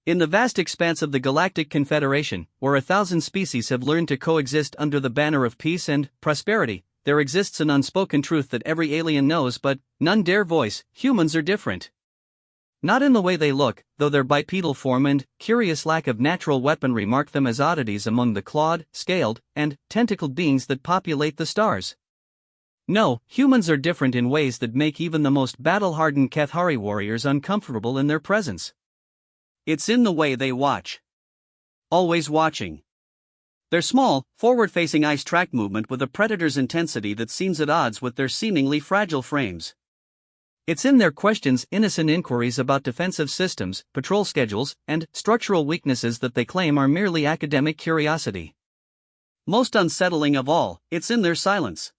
In the vast expanse of the Galactic Confederation, where 1,000 species have learned to coexist under the banner of peace and prosperity, there exists an unspoken truth that every alien knows but none dare voice: humans are different. Not in the way they look, though their bipedal form and curious lack of natural weaponry mark them as oddities among the clawed, scaled, and tentacled beings that populate the stars. No, humans are different in ways that make even the most battle-hardened Cathari warriors uncomfortable in their presence. It's in the way they watch. Always watching. Their small, forward-facing eyes track movement with a predator's intensity that seems at odds with their seemingly fragile frames. It's in their questions, innocent inquiries about defensive systems, patrol schedules, and structural weaknesses that they claim are merely academic curiosity. Most unsettling of all, it's in their silence.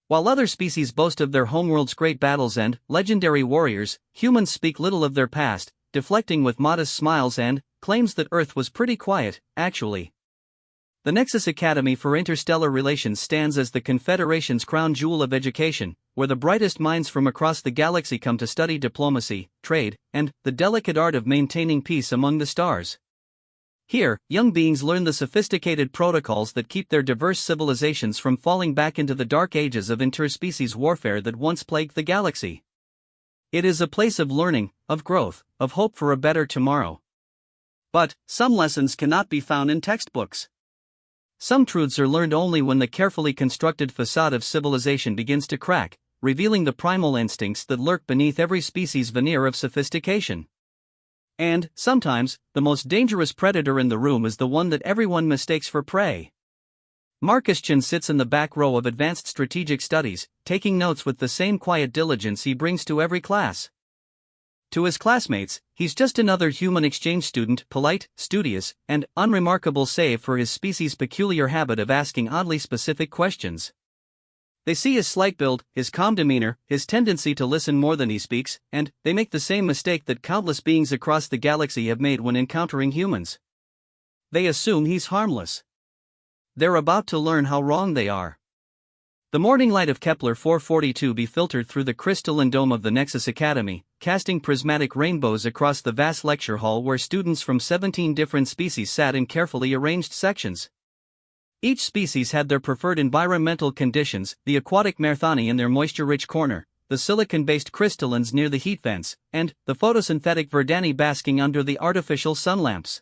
While other species boast of their homeworld's great battles and legendary warriors, humans speak little of their past, deflecting with modest smiles and claims that Earth was pretty quiet, actually. The Nexus Academy for Interstellar Relations stands as the Confederation's crown jewel of education, where the brightest minds from across the galaxy come to study diplomacy, trade, and the delicate art of maintaining peace among the stars. Here, young beings learn the sophisticated protocols that keep their diverse civilizations from falling back into the dark ages of interspecies warfare that once plagued the galaxy. It is a place of learning, of growth, of hope for a better tomorrow. But some lessons cannot be found in textbooks. Some truths are learned only when the carefully constructed facade of civilization begins to crack, revealing the primal instincts that lurk beneath every species' veneer of sophistication. And, sometimes, the most dangerous predator in the room is the one that everyone mistakes for prey. Marcus Chen sits in the back row of Advanced Strategic Studies, taking notes with the same quiet diligence he brings to every class. To his classmates, he's just another human exchange student, polite, studious, and unremarkable save for his species' peculiar habit of asking oddly specific questions. They see his slight build, his calm demeanor, his tendency to listen more than he speaks, and they make the same mistake that countless beings across the galaxy have made when encountering humans. They assume he's harmless. They're about to learn how wrong they are. The morning light of Kepler 442b filtered through the crystalline dome of the Nexus Academy, casting prismatic rainbows across the vast lecture hall where students from 17 different species sat in carefully arranged sections. Each species had their preferred environmental conditions: the aquatic Merthani in their moisture-rich corner, the silicon-based crystallines near the heat vents, and the photosynthetic Verdani basking under the artificial sun lamps.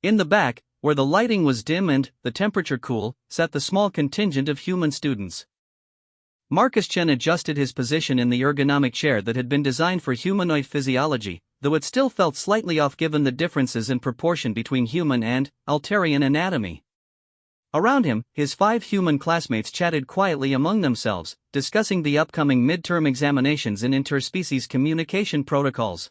In the back, where the lighting was dim and the temperature cool, sat the small contingent of human students. Marcus Chen adjusted his position in the ergonomic chair that had been designed for humanoid physiology, though it still felt slightly off given the differences in proportion between human and Altarian anatomy. Around him, his 5 human classmates chatted quietly among themselves, discussing the upcoming midterm examinations in interspecies communication protocols.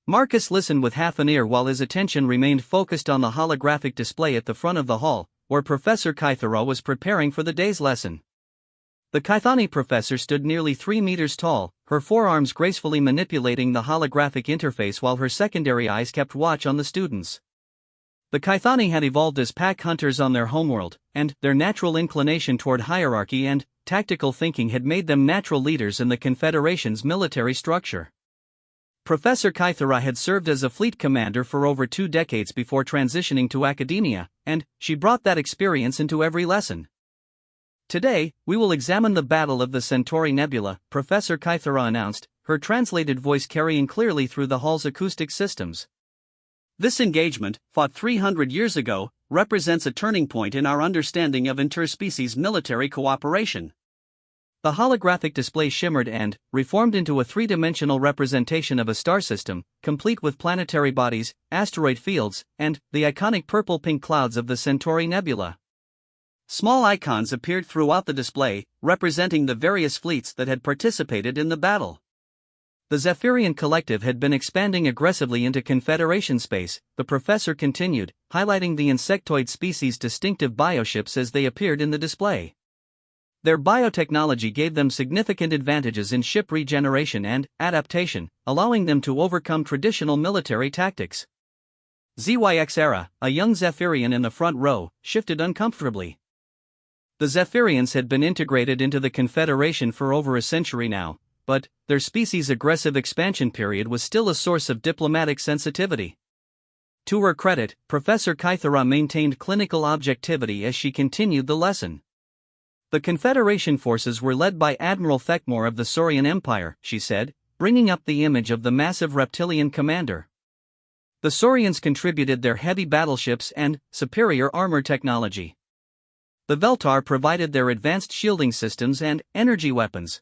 Marcus listened with half an ear while his attention remained focused on the holographic display at the front of the hall, where Professor Kythera was preparing for the day's lesson. The Kythani professor stood nearly 3 meters tall, her forearms gracefully manipulating the holographic interface while her secondary eyes kept watch on the students. The Kythani had evolved as pack hunters on their homeworld, and their natural inclination toward hierarchy and tactical thinking had made them natural leaders in the Confederation's military structure. Professor Kythera had served as a fleet commander for over 2 decades before transitioning to academia, and she brought that experience into every lesson. Today, we will examine the Battle of the Centauri Nebula, Professor Kythera announced, her translated voice carrying clearly through the hall's acoustic systems. This engagement, fought 300 years ago, represents a turning point in our understanding of interspecies military cooperation. The holographic display shimmered and reformed into a 3-dimensional representation of a star system, complete with planetary bodies, asteroid fields, and the iconic purple-pink clouds of the Centauri Nebula. Small icons appeared throughout the display, representing the various fleets that had participated in the battle. The Zephyrian Collective had been expanding aggressively into Confederation space, the professor continued, highlighting the insectoid species' distinctive bioships as they appeared in the display. Their biotechnology gave them significant advantages in ship regeneration and adaptation, allowing them to overcome traditional military tactics. ZYX Era, a young Zephyrian in the front row, shifted uncomfortably. The Zephyrians had been integrated into the Confederation for over a century now, but their species' aggressive expansion period was still a source of diplomatic sensitivity. To her credit, Professor Kythera maintained clinical objectivity as she continued the lesson. The Confederation forces were led by Admiral Thekmor of the Saurian Empire, she said, bringing up the image of the massive reptilian commander. The Saurians contributed their heavy battleships and superior armor technology. The Veltar provided their advanced shielding systems and energy weapons.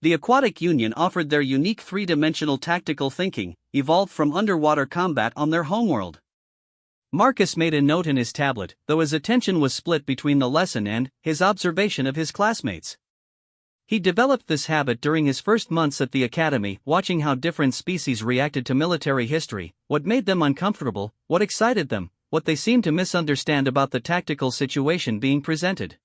The Aquatic Union offered their unique three-dimensional tactical thinking, evolved from underwater combat on their homeworld. Marcus made a note in his tablet, though his attention was split between the lesson and his observation of his classmates. He developed this habit during his first months at the academy, watching how different species reacted to military history, what made them uncomfortable, what excited them, what they seemed to misunderstand about the tactical situation being presented.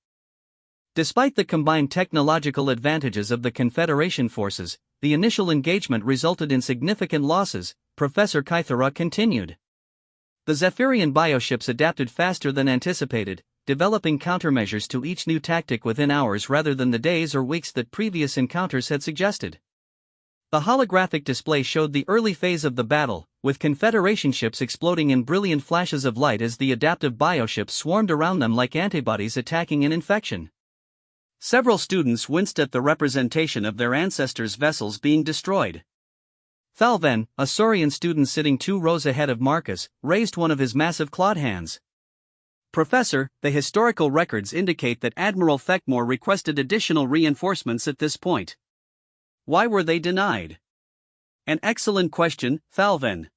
Despite the combined technological advantages of the Confederation forces, the initial engagement resulted in significant losses, Professor Kythera continued. The Zephyrian bioships adapted faster than anticipated, developing countermeasures to each new tactic within hours rather than the days or weeks that previous encounters had suggested. The holographic display showed the early phase of the battle, with Confederation ships exploding in brilliant flashes of light as the adaptive bioships swarmed around them like antibodies attacking an infection. Several students winced at the representation of their ancestors' vessels being destroyed. Thalven, a Saurian student sitting 2 rows ahead of Marcus, raised one of his massive clawed hands. Professor, the historical records indicate that Admiral Thekmor requested additional reinforcements at this point. Why were they denied? An excellent question, Thalven.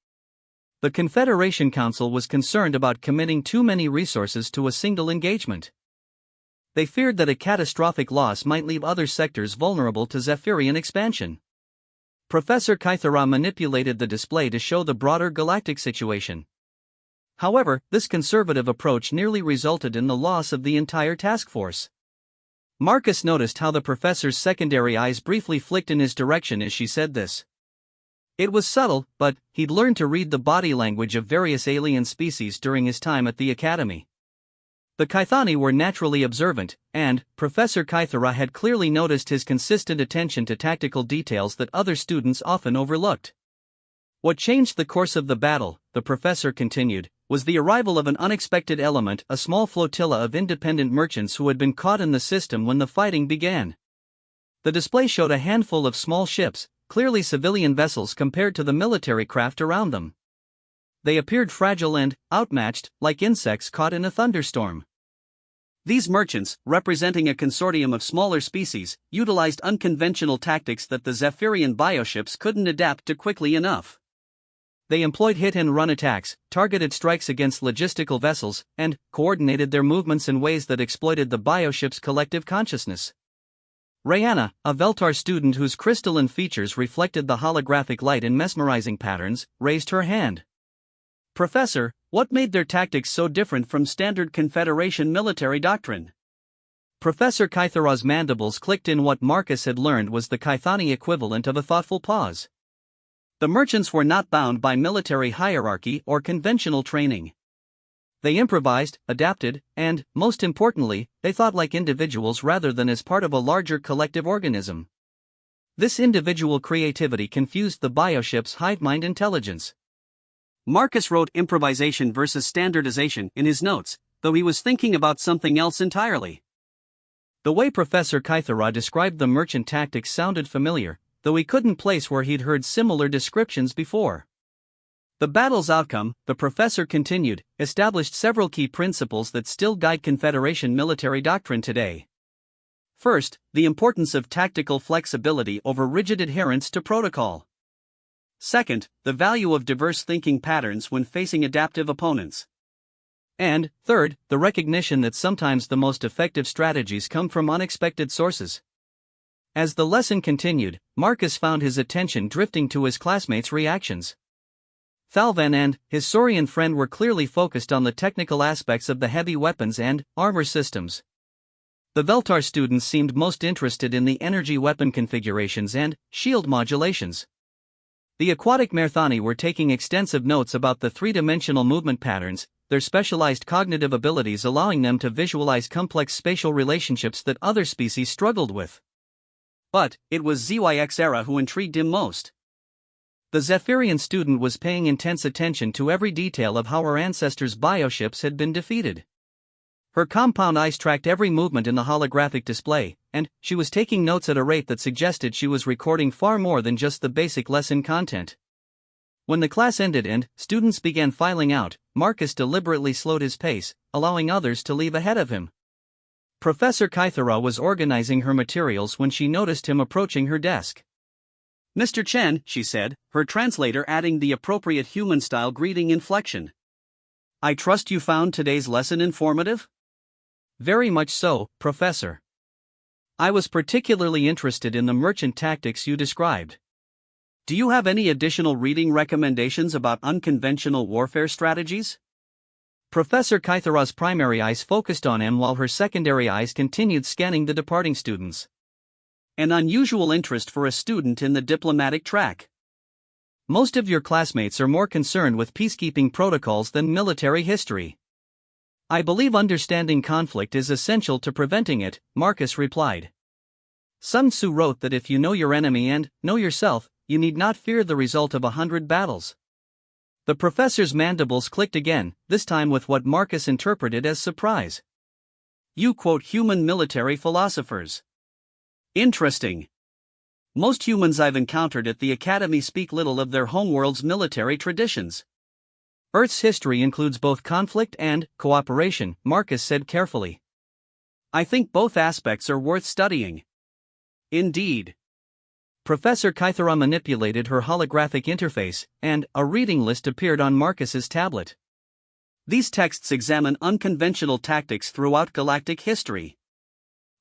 The Confederation Council was concerned about committing too many resources to a single engagement. They feared that a catastrophic loss might leave other sectors vulnerable to Zephyrian expansion. Professor Kythera manipulated the display to show the broader galactic situation. However, this conservative approach nearly resulted in the loss of the entire task force. Marcus noticed how the professor's secondary eyes briefly flicked in his direction as she said this. It was subtle, but he'd learned to read the body language of various alien species during his time at the academy. The Kythani were naturally observant, and Professor Kythera had clearly noticed his consistent attention to tactical details that other students often overlooked. What changed the course of the battle, the professor continued, was the arrival of an unexpected element, a small flotilla of independent merchants who had been caught in the system when the fighting began. The display showed a handful of small ships, clearly civilian vessels compared to the military craft around them. They appeared fragile and outmatched, like insects caught in a thunderstorm. These merchants, representing a consortium of smaller species, utilized unconventional tactics that the Zephyrian bioships couldn't adapt to quickly enough. They employed hit-and-run attacks, targeted strikes against logistical vessels, and coordinated their movements in ways that exploited the bioship's collective consciousness. Rayanna, a Veltar student whose crystalline features reflected the holographic light in mesmerizing patterns, raised her hand. Professor, what made their tactics so different from standard Confederation military doctrine? Professor Kythera's mandibles clicked in. What Marcus had learned was the Kythani equivalent of a thoughtful pause. The merchants were not bound by military hierarchy or conventional training. They improvised, adapted, and, most importantly, they thought like individuals rather than as part of a larger collective organism. This individual creativity confused the bioship's hive-mind intelligence. Marcus wrote improvisation versus standardization in his notes, though he was thinking about something else entirely. The way Professor Kythera described the merchant tactics sounded familiar, though he couldn't place where he'd heard similar descriptions before. The battle's outcome, the professor continued, established several key principles that still guide Confederation military doctrine today. First, the importance of tactical flexibility over rigid adherence to protocol. Second, the value of diverse thinking patterns when facing adaptive opponents. And, third, the recognition that sometimes the most effective strategies come from unexpected sources. As the lesson continued, Marcus found his attention drifting to his classmates' reactions. Thalven and his Saurian friend were clearly focused on the technical aspects of the heavy weapons and armor systems. The Veltar students seemed most interested in the energy weapon configurations and shield modulations. The aquatic Merthani were taking extensive notes about the three-dimensional movement patterns, their specialized cognitive abilities allowing them to visualize complex spatial relationships that other species struggled with. But it was ZYX Era who intrigued him most. The Zephyrian student was paying intense attention to every detail of how her ancestors' bioships had been defeated. Her compound eyes tracked every movement in the holographic display, and she was taking notes at a rate that suggested she was recording far more than just the basic lesson content. When the class ended and students began filing out, Marcus deliberately slowed his pace, allowing others to leave ahead of him. Professor Kythera was organizing her materials when she noticed him approaching her desk. "Mr. Chen," she said, her translator adding the appropriate human-style greeting inflection. "I trust you found today's lesson informative?" "Very much so, Professor. I was particularly interested in the merchant tactics you described. Do you have any additional reading recommendations about unconventional warfare strategies?" Professor Kythera's primary eyes focused on him while her secondary eyes continued scanning the departing students. An unusual interest for a student in the diplomatic track. "Most of your classmates are more concerned with peacekeeping protocols than military history. I believe understanding conflict is essential to preventing it," Marcus replied. "Sun Tzu wrote that if you know your enemy and know yourself, you need not fear the result of 100 battles." The professor's mandibles clicked again, this time with what Marcus interpreted as surprise. "You quote human military philosophers. Interesting. Most humans I've encountered at the academy speak little of their homeworld's military traditions. Earth's history includes both conflict and cooperation," Marcus said carefully. "I think both aspects are worth studying." "Indeed." Professor Kythera manipulated her holographic interface, and a reading list appeared on Marcus's tablet. "These texts examine unconventional tactics throughout galactic history.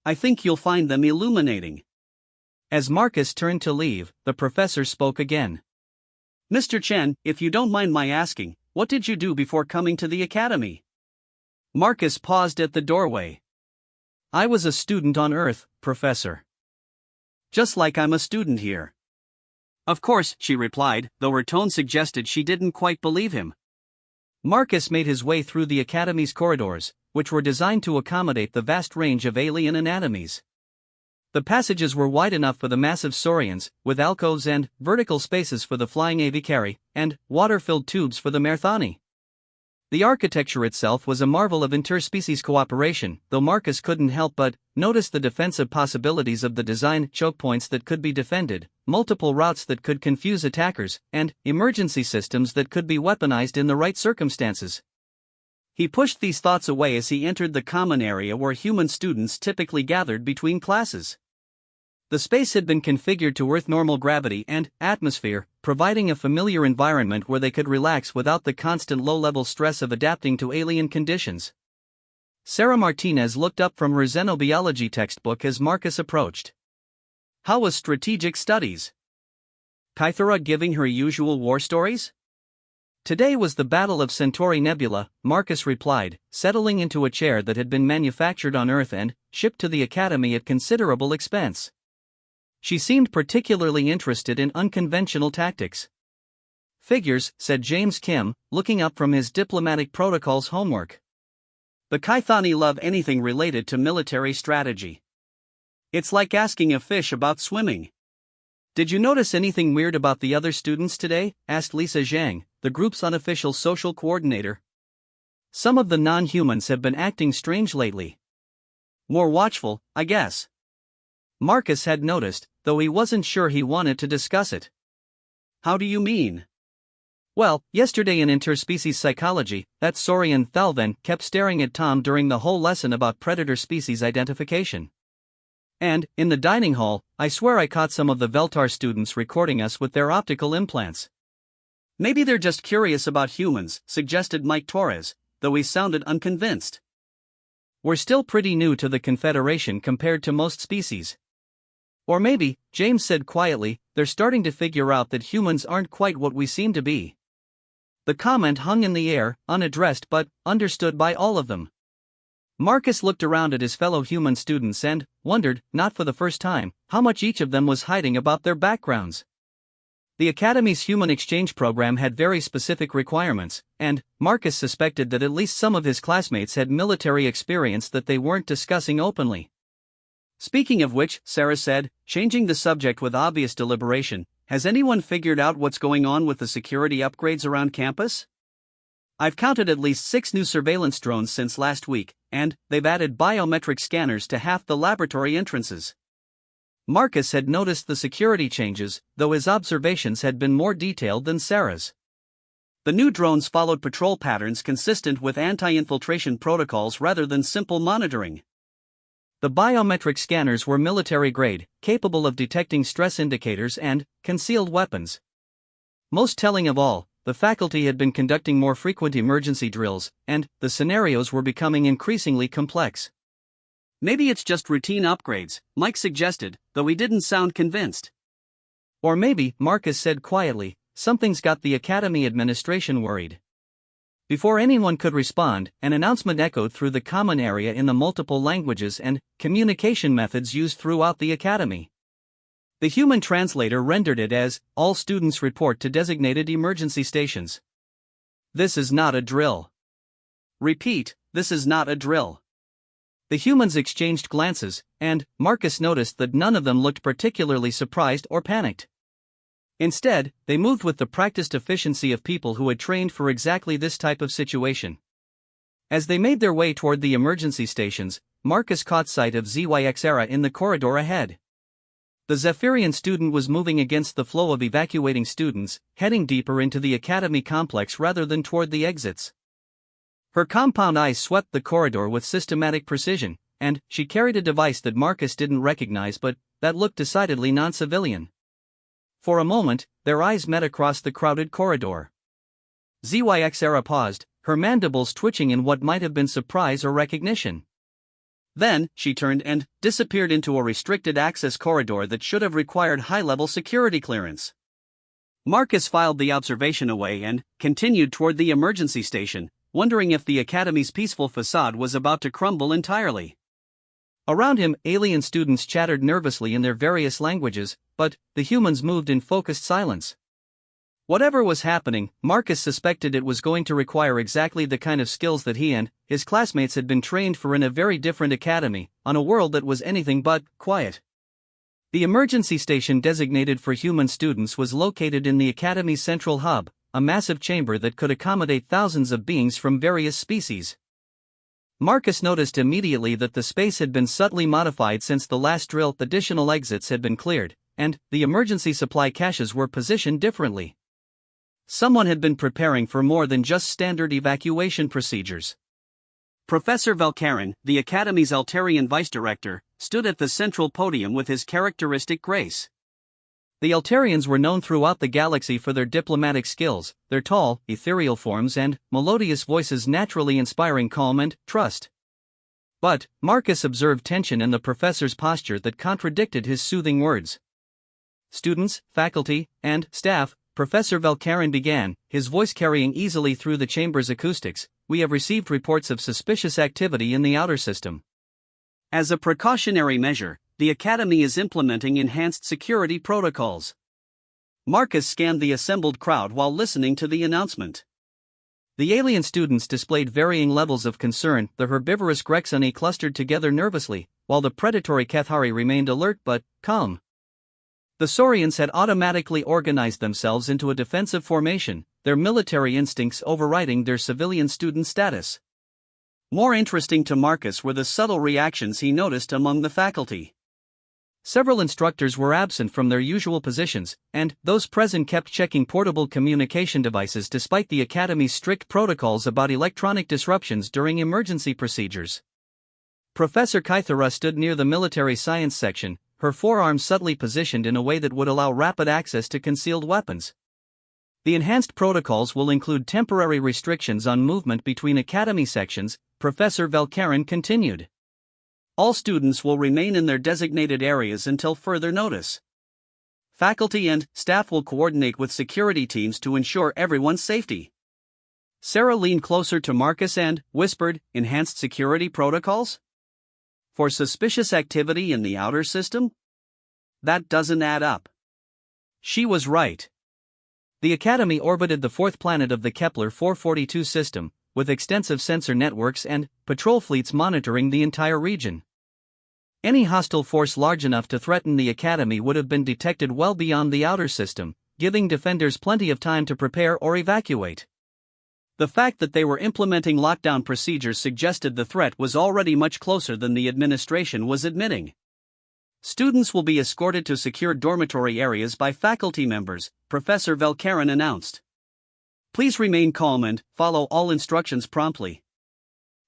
I think you'll find them illuminating." As Marcus turned to leave, the professor spoke again. "Mr. Chen, if you don't mind my asking, what did you do before coming to the academy?" Marcus paused at the doorway. "I was a student on Earth, Professor. Just like I'm a student here." "Of course," she replied, though her tone suggested she didn't quite believe him. Marcus made his way through the academy's corridors, which were designed to accommodate the vast range of alien anatomies. The passages were wide enough for the massive saurians, with alcoves and vertical spaces for the flying avicarii, and water-filled tubes for the Merthani. The architecture itself was a marvel of interspecies cooperation, though Marcus couldn't help but notice the defensive possibilities of the design: choke points that could be defended, multiple routes that could confuse attackers, and emergency systems that could be weaponized in the right circumstances. He pushed these thoughts away as he entered the common area where human students typically gathered between classes. The space had been configured to Earth normal gravity and atmosphere, providing a familiar environment where they could relax without the constant low-level stress of adapting to alien conditions. Sarah Martinez looked up from her xenobiology textbook as Marcus approached. "How was strategic studies? Kythera giving her usual war stories?" "Today was the Battle of Centauri Nebula," Marcus replied, settling into a chair that had been manufactured on Earth and shipped to the academy at considerable expense. She seemed particularly interested in unconventional tactics. "Figures," said James Kim, looking up from his diplomatic protocols homework. "The Kythani love anything related to military strategy. It's like asking a fish about swimming." "Did you notice anything weird about the other students today?" asked Lisa Zhang, the group's unofficial social coordinator. "Some of the non-humans have been acting strange lately. More watchful, I guess." Marcus had noticed, though he wasn't sure he wanted to discuss it. "How do you mean?" "Well, yesterday in interspecies psychology, that saurian Thalven kept staring at Tom during the whole lesson about predator species identification. And, in the dining hall, I swear I caught some of the Veltar students recording us with their optical implants." "Maybe they're just curious about humans," suggested Mike Torres, though he sounded unconvinced. "We're still pretty new to the Confederation compared to most species. Or maybe," James said quietly, "they're starting to figure out that humans aren't quite what we seem to be." The comment hung in the air, unaddressed but understood by all of them. Marcus looked around at his fellow human students and wondered, not for the first time, how much each of them was hiding about their backgrounds. The Academy's human exchange program had very specific requirements, and Marcus suspected that at least some of his classmates had military experience that they weren't discussing openly. "Speaking of which," Sarah said, changing the subject with obvious deliberation, Has anyone figured out what's going on with the security upgrades around campus? I've counted at least 6 new surveillance drones since last week, and they've added biometric scanners to half the laboratory entrances. Marcus had noticed the security changes, though his observations had been more detailed than Sarah's. The new drones followed patrol patterns consistent with anti-infiltration protocols rather than simple monitoring. The biometric scanners were military-grade, capable of detecting stress indicators and concealed weapons. Most telling of all, the faculty had been conducting more frequent emergency drills, and the scenarios were becoming increasingly complex. Maybe it's just routine upgrades, Mike suggested, though he didn't sound convinced. Or maybe, Marcus said quietly, something's got the academy administration worried. Before anyone could respond, an announcement echoed through the common area in the multiple languages and communication methods used throughout the academy. The human translator rendered it as, all students report to designated emergency stations. This is not a drill. Repeat, this is not a drill. The humans exchanged glances, and Marcus noticed that none of them looked particularly surprised or panicked. Instead, they moved with the practiced efficiency of people who had trained for exactly this type of situation. As they made their way toward the emergency stations, Marcus caught sight of ZYXera in the corridor ahead. The Zephyrian student was moving against the flow of evacuating students, heading deeper into the academy complex rather than toward the exits. Her compound eyes swept the corridor with systematic precision, and she carried a device that Marcus didn't recognize but that looked decidedly non-civilian. For a moment, their eyes met across the crowded corridor. ZYXera paused, her mandibles twitching in what might have been surprise or recognition. Then, she turned and disappeared into a restricted access corridor that should have required high-level security clearance. Marcus filed the observation away and continued toward the emergency station, wondering if the academy's peaceful facade was about to crumble entirely. Around him, alien students chattered nervously in their various languages, but the humans moved in focused silence. Whatever was happening, Marcus suspected it was going to require exactly the kind of skills that he and his classmates had been trained for in a very different academy, on a world that was anything but quiet. The emergency station designated for human students was located in the academy's central hub, a massive chamber that could accommodate thousands of beings from various species. Marcus noticed immediately that the space had been subtly modified since the last drill. Additional exits had been cleared, and the emergency supply caches were positioned differently. Someone had been preparing for more than just standard evacuation procedures. Professor Valkarin, the Academy's Altarian vice-director, stood at the central podium with his characteristic grace. The Altarians were known throughout the galaxy for their diplomatic skills, their tall, ethereal forms and melodious voices naturally inspiring calm and trust. But Marcus observed tension in the professor's posture that contradicted his soothing words. Students, faculty, and staff, Professor Valkarin began, his voice carrying easily through the chamber's acoustics, we have received reports of suspicious activity in the outer system. As a precautionary measure, the Academy is implementing enhanced security protocols. Marcus scanned the assembled crowd while listening to the announcement. The alien students displayed varying levels of concern. The herbivorous Grexani clustered together nervously, while the predatory Cathari remained alert but calm. The Saurians had automatically organized themselves into a defensive formation, their military instincts overriding their civilian student status. More interesting to Marcus were the subtle reactions he noticed among the faculty. Several instructors were absent from their usual positions, and those present kept checking portable communication devices despite the Academy's strict protocols about electronic disruptions during emergency procedures. Professor Kythera stood near the military science section, her forearms subtly positioned in a way that would allow rapid access to concealed weapons. The enhanced protocols will include temporary restrictions on movement between Academy sections, Professor Valkarin continued. All students will remain in their designated areas until further notice. Faculty and staff will coordinate with security teams to ensure everyone's safety. Sarah leaned closer to Marcus and whispered, enhanced security protocols? For suspicious activity in the outer system? That doesn't add up. She was right. The Academy orbited the fourth planet of the Kepler 442 system, with extensive sensor networks and patrol fleets monitoring the entire region. Any hostile force large enough to threaten the academy would have been detected well beyond the outer system, giving defenders plenty of time to prepare or evacuate. The fact that they were implementing lockdown procedures suggested the threat was already much closer than the administration was admitting. Students will be escorted to secure dormitory areas by faculty members, Professor Velkarin announced. Please remain calm and follow all instructions promptly.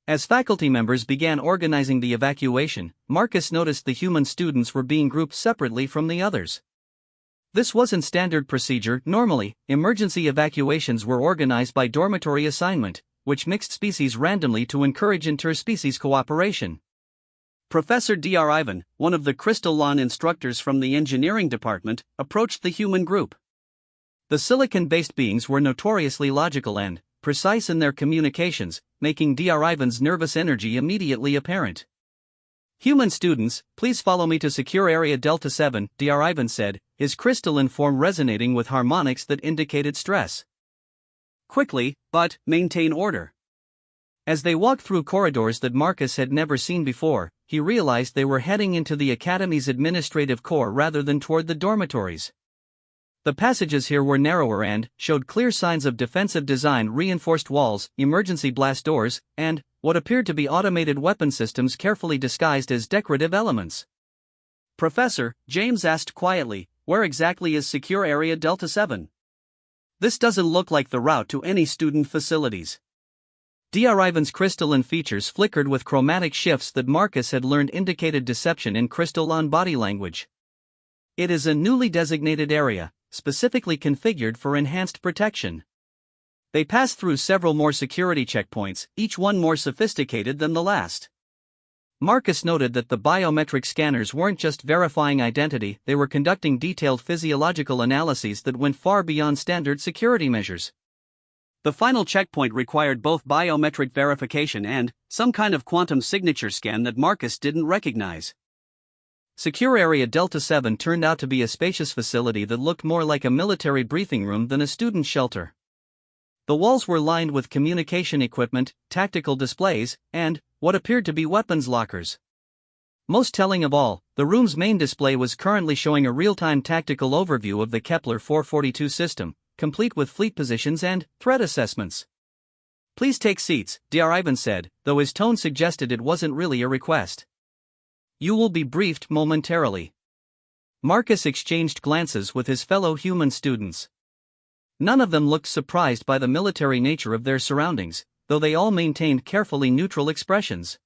As faculty members began organizing the evacuation, Marcus noticed the human students were being grouped separately from the others. This wasn't standard procedure. Normally, emergency evacuations were organized by dormitory assignment, which mixed species randomly to encourage interspecies cooperation. Professor Dr. Ivan, one of the Crystal Lawn instructors from the engineering department, approached the human group. The silicon-based beings were notoriously logical and precise in their communications, making Dr. Ivan's nervous energy immediately apparent. Human students, please follow me to secure area Delta 7, Dr. Ivan said, his crystalline form resonating with harmonics that indicated stress. Quickly, but maintain order. As they walked through corridors that Marcus had never seen before, he realized they were heading into the academy's administrative core rather than toward the dormitories. The passages here were narrower and showed clear signs of defensive design: reinforced walls, emergency blast doors, and what appeared to be automated weapon systems carefully disguised as decorative elements. Professor, James asked quietly, where exactly is secure area Delta 7? This doesn't look like the route to any student facilities. Dr. Ivan's crystalline features flickered with chromatic shifts that Marcus had learned indicated deception in crystalline body language. It is a newly designated area, specifically configured for enhanced protection. They passed through several more security checkpoints, each one more sophisticated than the last. Marcus noted that the biometric scanners weren't just verifying identity, they were conducting detailed physiological analyses that went far beyond standard security measures. The final checkpoint required both biometric verification and some kind of quantum signature scan that Marcus didn't recognize. Secure Area Delta 7 turned out to be a spacious facility that looked more like a military briefing room than a student shelter. The walls were lined with communication equipment, tactical displays, and what appeared to be weapons lockers. Most telling of all, the room's main display was currently showing a real-time tactical overview of the Kepler 442 system, complete with fleet positions and threat assessments. Please take seats, Dr. Ivan said, though his tone suggested it wasn't really a request. You will be briefed momentarily. Marcus exchanged glances with his fellow human students. None of them looked surprised by the military nature of their surroundings, though they all maintained carefully neutral expressions.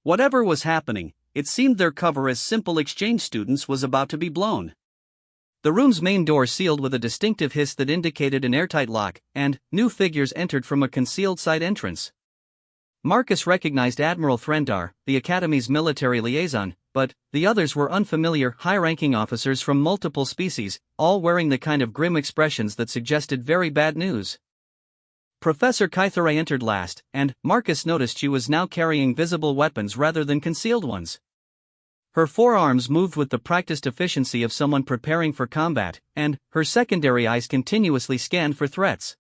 Whatever was happening, it seemed their cover as simple exchange students was about to be blown. The room's main door sealed with a distinctive hiss that indicated an airtight lock, and new figures entered from a concealed side entrance. Marcus recognized Admiral Threndar, the Academy's military liaison, but the others were unfamiliar, high-ranking officers from multiple species, all wearing the kind of grim expressions that suggested very bad news. Professor Kythera entered last, and Marcus noticed she was now carrying visible weapons rather than concealed ones. Her forearms moved with the practiced efficiency of someone preparing for combat, and her secondary eyes continuously scanned for threats.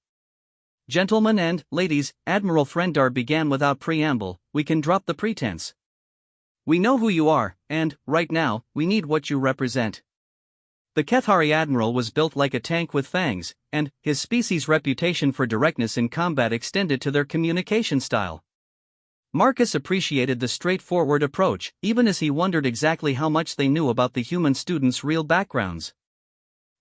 Gentlemen and ladies, Admiral Threndar began without preamble, we can drop the pretense. We know who you are, and, right now, we need what you represent. The Kethari Admiral was built like a tank with fangs, and his species' reputation for directness in combat extended to their communication style. Marcus appreciated the straightforward approach, even as he wondered exactly how much they knew about the human students' real backgrounds.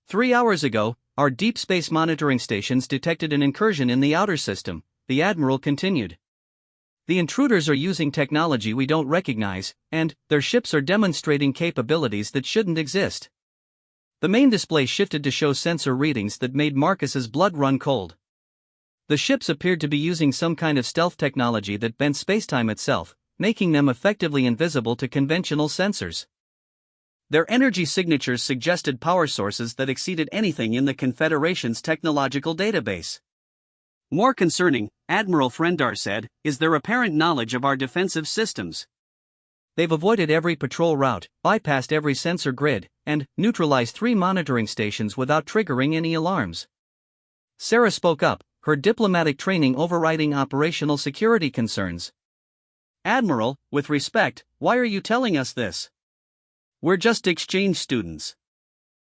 3 hours ago, our deep space monitoring stations detected an incursion in the outer system, the Admiral continued. The intruders are using technology we don't recognize, and their ships are demonstrating capabilities that shouldn't exist. The main display shifted to show sensor readings that made Marcus's blood run cold. The ships appeared to be using some kind of stealth technology that bent spacetime itself, making them effectively invisible to conventional sensors. Their energy signatures suggested power sources that exceeded anything in the Confederation's technological database. More concerning, Admiral Threndar said, is their apparent knowledge of our defensive systems. They've avoided every patrol route, bypassed every sensor grid, and neutralized 3 monitoring stations without triggering any alarms. Sarah spoke up, her diplomatic training overriding operational security concerns. Admiral, with respect, why are you telling us this? We're just exchange students.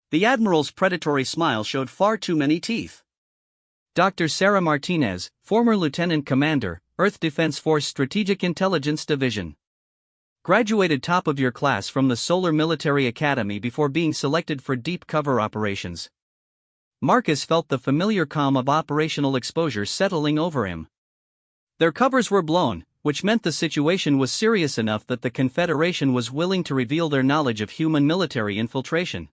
The Admiral's predatory smile showed far too many teeth. Dr. Sarah Martinez, former Lieutenant Commander, Earth Defense Force Strategic Intelligence Division. Graduated top of your class from the Solar Military Academy before being selected for deep cover operations. Marcus felt the familiar calm of operational exposure settling over him. Their covers were blown, which meant the situation was serious enough that the Confederation was willing to reveal their knowledge of human military infiltration.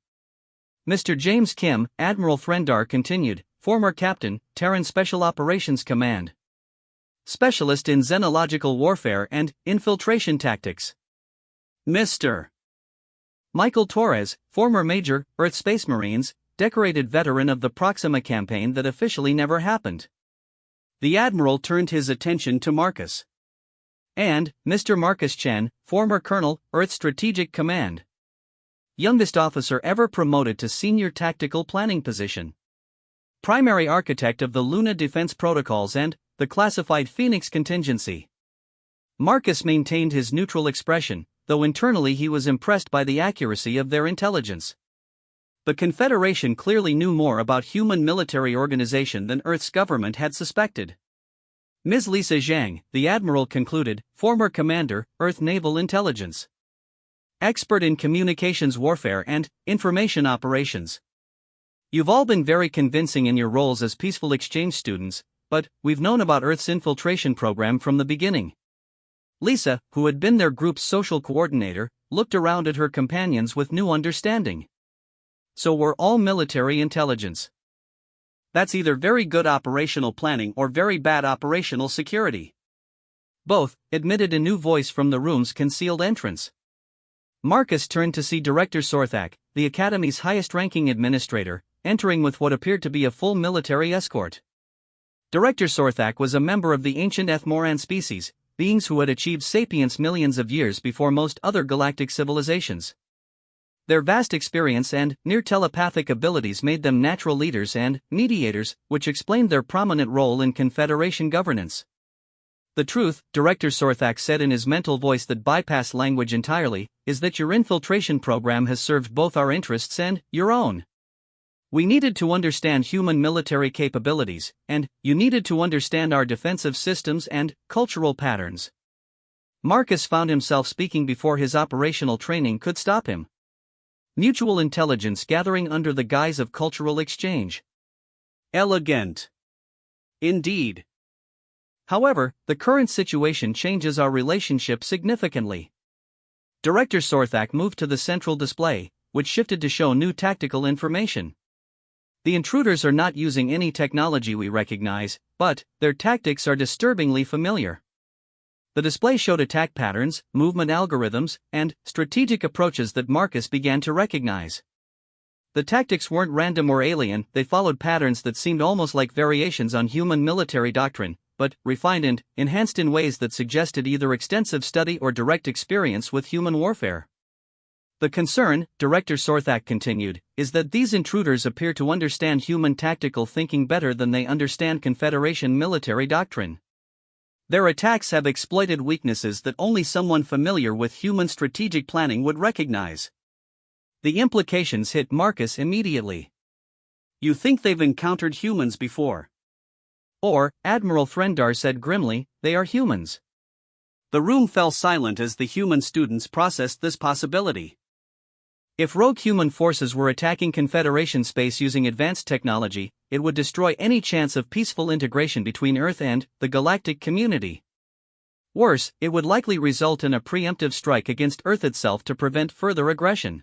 Mr. James Kim, Admiral Threndar continued, former Captain, Terran Special Operations Command. Specialist in xenological warfare and infiltration tactics. Mr. Michael Torres, former Major, Earth Space Marines, decorated veteran of the Proxima campaign that officially never happened. The Admiral turned his attention to Marcus. And Mr. Marcus Chen, former Colonel, Earth Strategic Command. Youngest officer ever promoted to senior tactical planning position. Primary architect of the Luna Defense Protocols and the classified Phoenix contingency. Marcus maintained his neutral expression, though internally he was impressed by the accuracy of their intelligence. The Confederation clearly knew more about human military organization than Earth's government had suspected. Ms. Lisa Zhang, the Admiral concluded, former Commander, Earth Naval Intelligence. Expert in communications warfare and information operations. You've all been very convincing in your roles as peaceful exchange students, but we've known about Earth's infiltration program from the beginning. Lisa, who had been their group's social coordinator, looked around at her companions with new understanding. So we're all military intelligence. That's either very good operational planning or very bad operational security. Both, admitted a new voice from the room's concealed entrance. Marcus turned to see Director Sorthak, the Academy's highest-ranking administrator, entering with what appeared to be a full military escort. Director Sorthak was a member of the ancient Ethmoran species, beings who had achieved sapience millions of years before most other galactic civilizations. Their vast experience and near-telepathic abilities made them natural leaders and mediators, which explained their prominent role in Confederation governance. The truth, Director Sorthak said in his mental voice that bypassed language entirely, is that your infiltration program has served both our interests and your own. We needed to understand human military capabilities, and you needed to understand our defensive systems and cultural patterns. Marcus found himself speaking before his operational training could stop him. Mutual intelligence gathering under the guise of cultural exchange. Elegant. Indeed. However, the current situation changes our relationship significantly. Director Sorthak moved to the central display, which shifted to show new tactical information. The intruders are not using any technology we recognize, but their tactics are disturbingly familiar. The display showed attack patterns, movement algorithms, and strategic approaches that Marcus began to recognize. The tactics weren't random or alien, they followed patterns that seemed almost like variations on human military doctrine, but refined and enhanced in ways that suggested either extensive study or direct experience with human warfare. The concern, Director Sorthak continued, is that these intruders appear to understand human tactical thinking better than they understand Confederation military doctrine. Their attacks have exploited weaknesses that only someone familiar with human strategic planning would recognize. The implications hit Marcus immediately. You think they've encountered humans before? Or, Admiral Threndar said grimly, they are humans. The room fell silent as the human students processed this possibility. If rogue human forces were attacking Confederation space using advanced technology, it would destroy any chance of peaceful integration between Earth and the galactic community. Worse, it would likely result in a preemptive strike against Earth itself to prevent further aggression.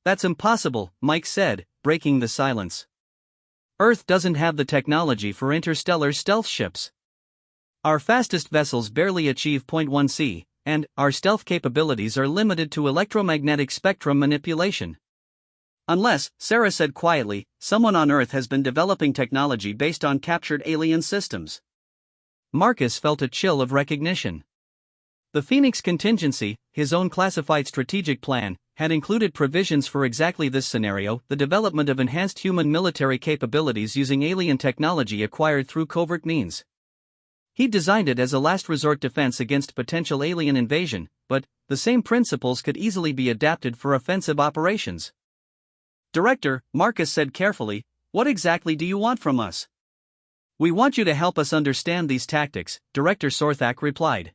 That's impossible, Mike said, breaking the silence. Earth doesn't have the technology for interstellar stealth ships. Our fastest vessels barely achieve 0.1 c, and our stealth capabilities are limited to electromagnetic spectrum manipulation. Unless, Sarah said quietly, someone on Earth has been developing technology based on captured alien systems. Marcus felt a chill of recognition. The Phoenix contingency, his own classified strategic plan, had included provisions for exactly this scenario, the development of enhanced human military capabilities using alien technology acquired through covert means. He designed it as a last resort defense against potential alien invasion, but the same principles could easily be adapted for offensive operations. Director, Marcus said carefully, what exactly do you want from us? We want you to help us understand these tactics, Director Sorthak replied.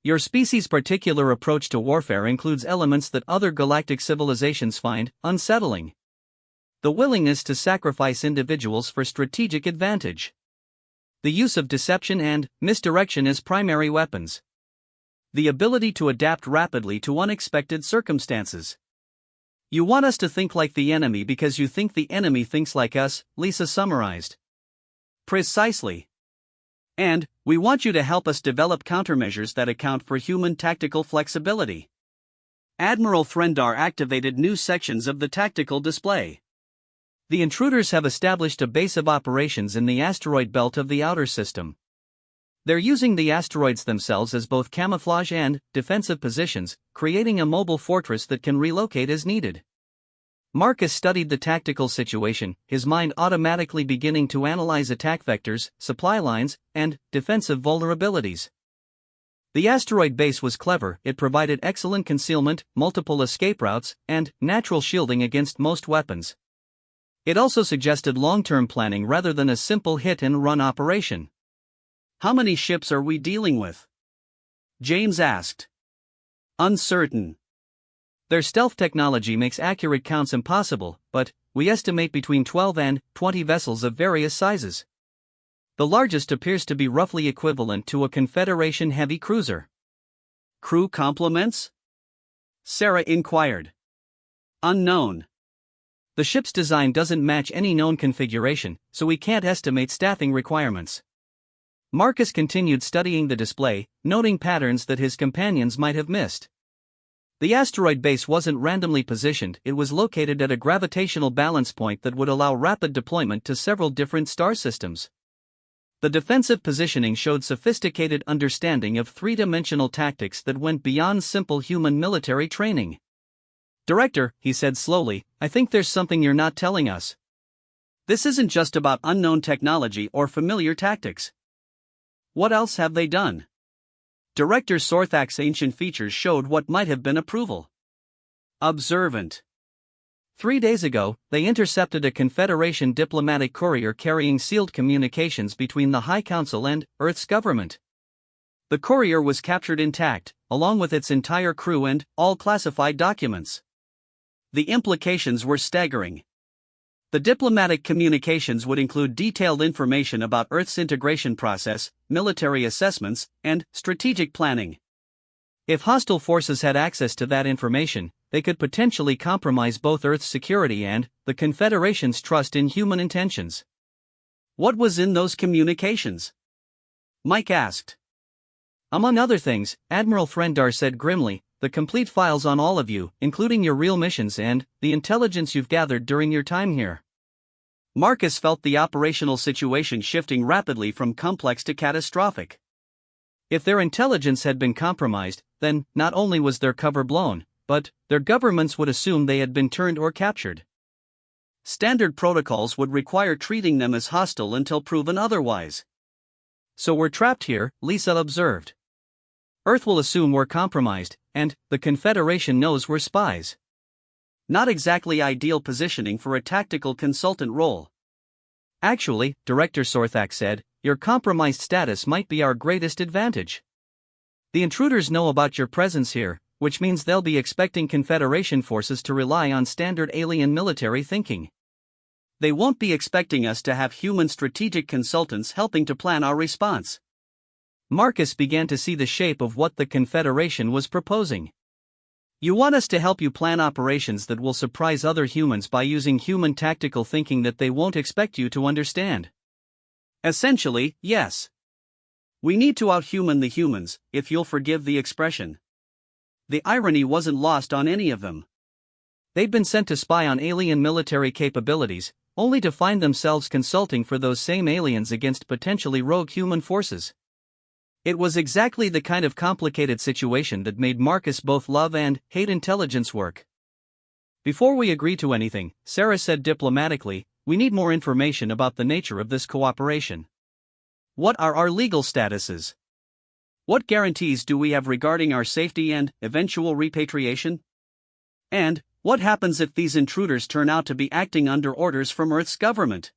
Your species' particular approach to warfare includes elements that other galactic civilizations find unsettling. The willingness to sacrifice individuals for strategic advantage. The use of deception and misdirection as primary weapons. The ability to adapt rapidly to unexpected circumstances. You want us to think like the enemy because you think the enemy thinks like us, Lisa summarized. Precisely. And we want you to help us develop countermeasures that account for human tactical flexibility. Admiral Threndar activated new sections of the tactical display. The intruders have established a base of operations in the asteroid belt of the outer system. They're using the asteroids themselves as both camouflage and defensive positions, creating a mobile fortress that can relocate as needed. Marcus studied the tactical situation, his mind automatically beginning to analyze attack vectors, supply lines, and defensive vulnerabilities. The asteroid base was clever, it provided excellent concealment, multiple escape routes, and natural shielding against most weapons. It also suggested long-term planning rather than a simple hit-and-run operation. How many ships are we dealing with? James asked. Uncertain. Their stealth technology makes accurate counts impossible, but we estimate between 12 and 20 vessels of various sizes. The largest appears to be roughly equivalent to a Confederation heavy cruiser. Crew complements? Sarah inquired. Unknown. The ship's design doesn't match any known configuration, so we can't estimate staffing requirements. Marcus continued studying the display, noting patterns that his companions might have missed. The asteroid base wasn't randomly positioned, it was located at a gravitational balance point that would allow rapid deployment to several different star systems. The defensive positioning showed sophisticated understanding of three-dimensional tactics that went beyond simple human military training. Director, he said slowly, I think there's something you're not telling us. This isn't just about unknown technology or familiar tactics. What else have they done? Director Sorthak's ancient features showed what might have been approval. Observant. 3 days ago, they intercepted a Confederation diplomatic courier carrying sealed communications between the High Council and Earth's government. The courier was captured intact, along with its entire crew and all classified documents. The implications were staggering. The diplomatic communications would include detailed information about Earth's integration process, military assessments, and strategic planning. If hostile forces had access to that information, they could potentially compromise both Earth's security and the Confederation's trust in human intentions. What was in those communications? Mike asked. Among other things, Admiral Threndar said grimly, the complete files on all of you, including your real missions and the intelligence you've gathered during your time here. Marcus felt the operational situation shifting rapidly from complex to catastrophic. If their intelligence had been compromised, then not only was their cover blown, but their governments would assume they had been turned or captured. Standard protocols would require treating them as hostile until proven otherwise. So we're trapped here, Lisa observed. Earth will assume we're compromised, and the Confederation knows we're spies. Not exactly ideal positioning for a tactical consultant role. Actually, Director Sorthak said, your compromised status might be our greatest advantage. The intruders know about your presence here, which means they'll be expecting Confederation forces to rely on standard alien military thinking. They won't be expecting us to have human strategic consultants helping to plan our response. Marcus began to see the shape of what the Confederation was proposing. You want us to help you plan operations that will surprise other humans by using human tactical thinking that they won't expect you to understand. Essentially, yes. We need to outhuman the humans, if you'll forgive the expression. The irony wasn't lost on any of them. They'd been sent to spy on alien military capabilities, only to find themselves consulting for those same aliens against potentially rogue human forces. It was exactly the kind of complicated situation that made Marcus both love and hate intelligence work. Before we agree to anything, Sarah said diplomatically, we need more information about the nature of this cooperation. What are our legal statuses? What guarantees do we have regarding our safety and eventual repatriation? And what happens if these intruders turn out to be acting under orders from Earth's government?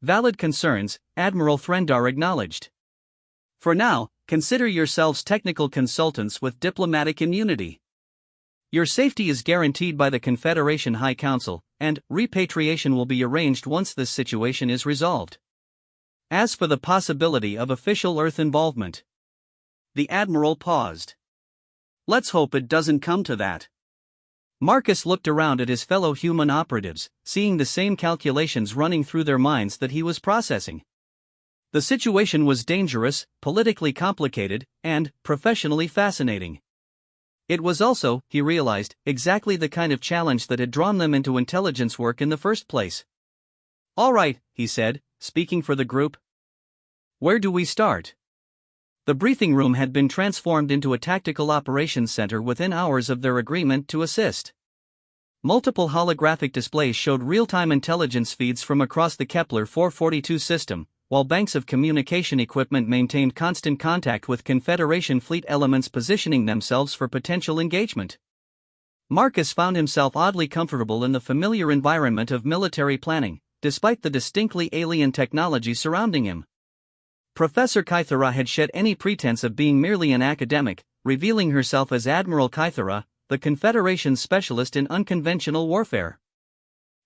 Valid concerns, Admiral Threndar acknowledged. For now, consider yourselves technical consultants with diplomatic immunity. Your safety is guaranteed by the Confederation High Council, and repatriation will be arranged once this situation is resolved. As for the possibility of official Earth involvement, the Admiral paused. Let's hope it doesn't come to that. Marcus looked around at his fellow human operatives, seeing the same calculations running through their minds that he was processing. The situation was dangerous, politically complicated, and professionally fascinating. It was also, he realized, exactly the kind of challenge that had drawn them into intelligence work in the first place. "All right," he said, speaking for the group. "Where do we start?" The briefing room had been transformed into a tactical operations center within hours of their agreement to assist. Multiple holographic displays showed real-time intelligence feeds from across the Kepler 442 system, while banks of communication equipment maintained constant contact with Confederation fleet elements positioning themselves for potential engagement. Marcus found himself oddly comfortable in the familiar environment of military planning, despite the distinctly alien technology surrounding him. Professor Kythera had shed any pretense of being merely an academic, revealing herself as Admiral Kythera, the Confederation's specialist in unconventional warfare.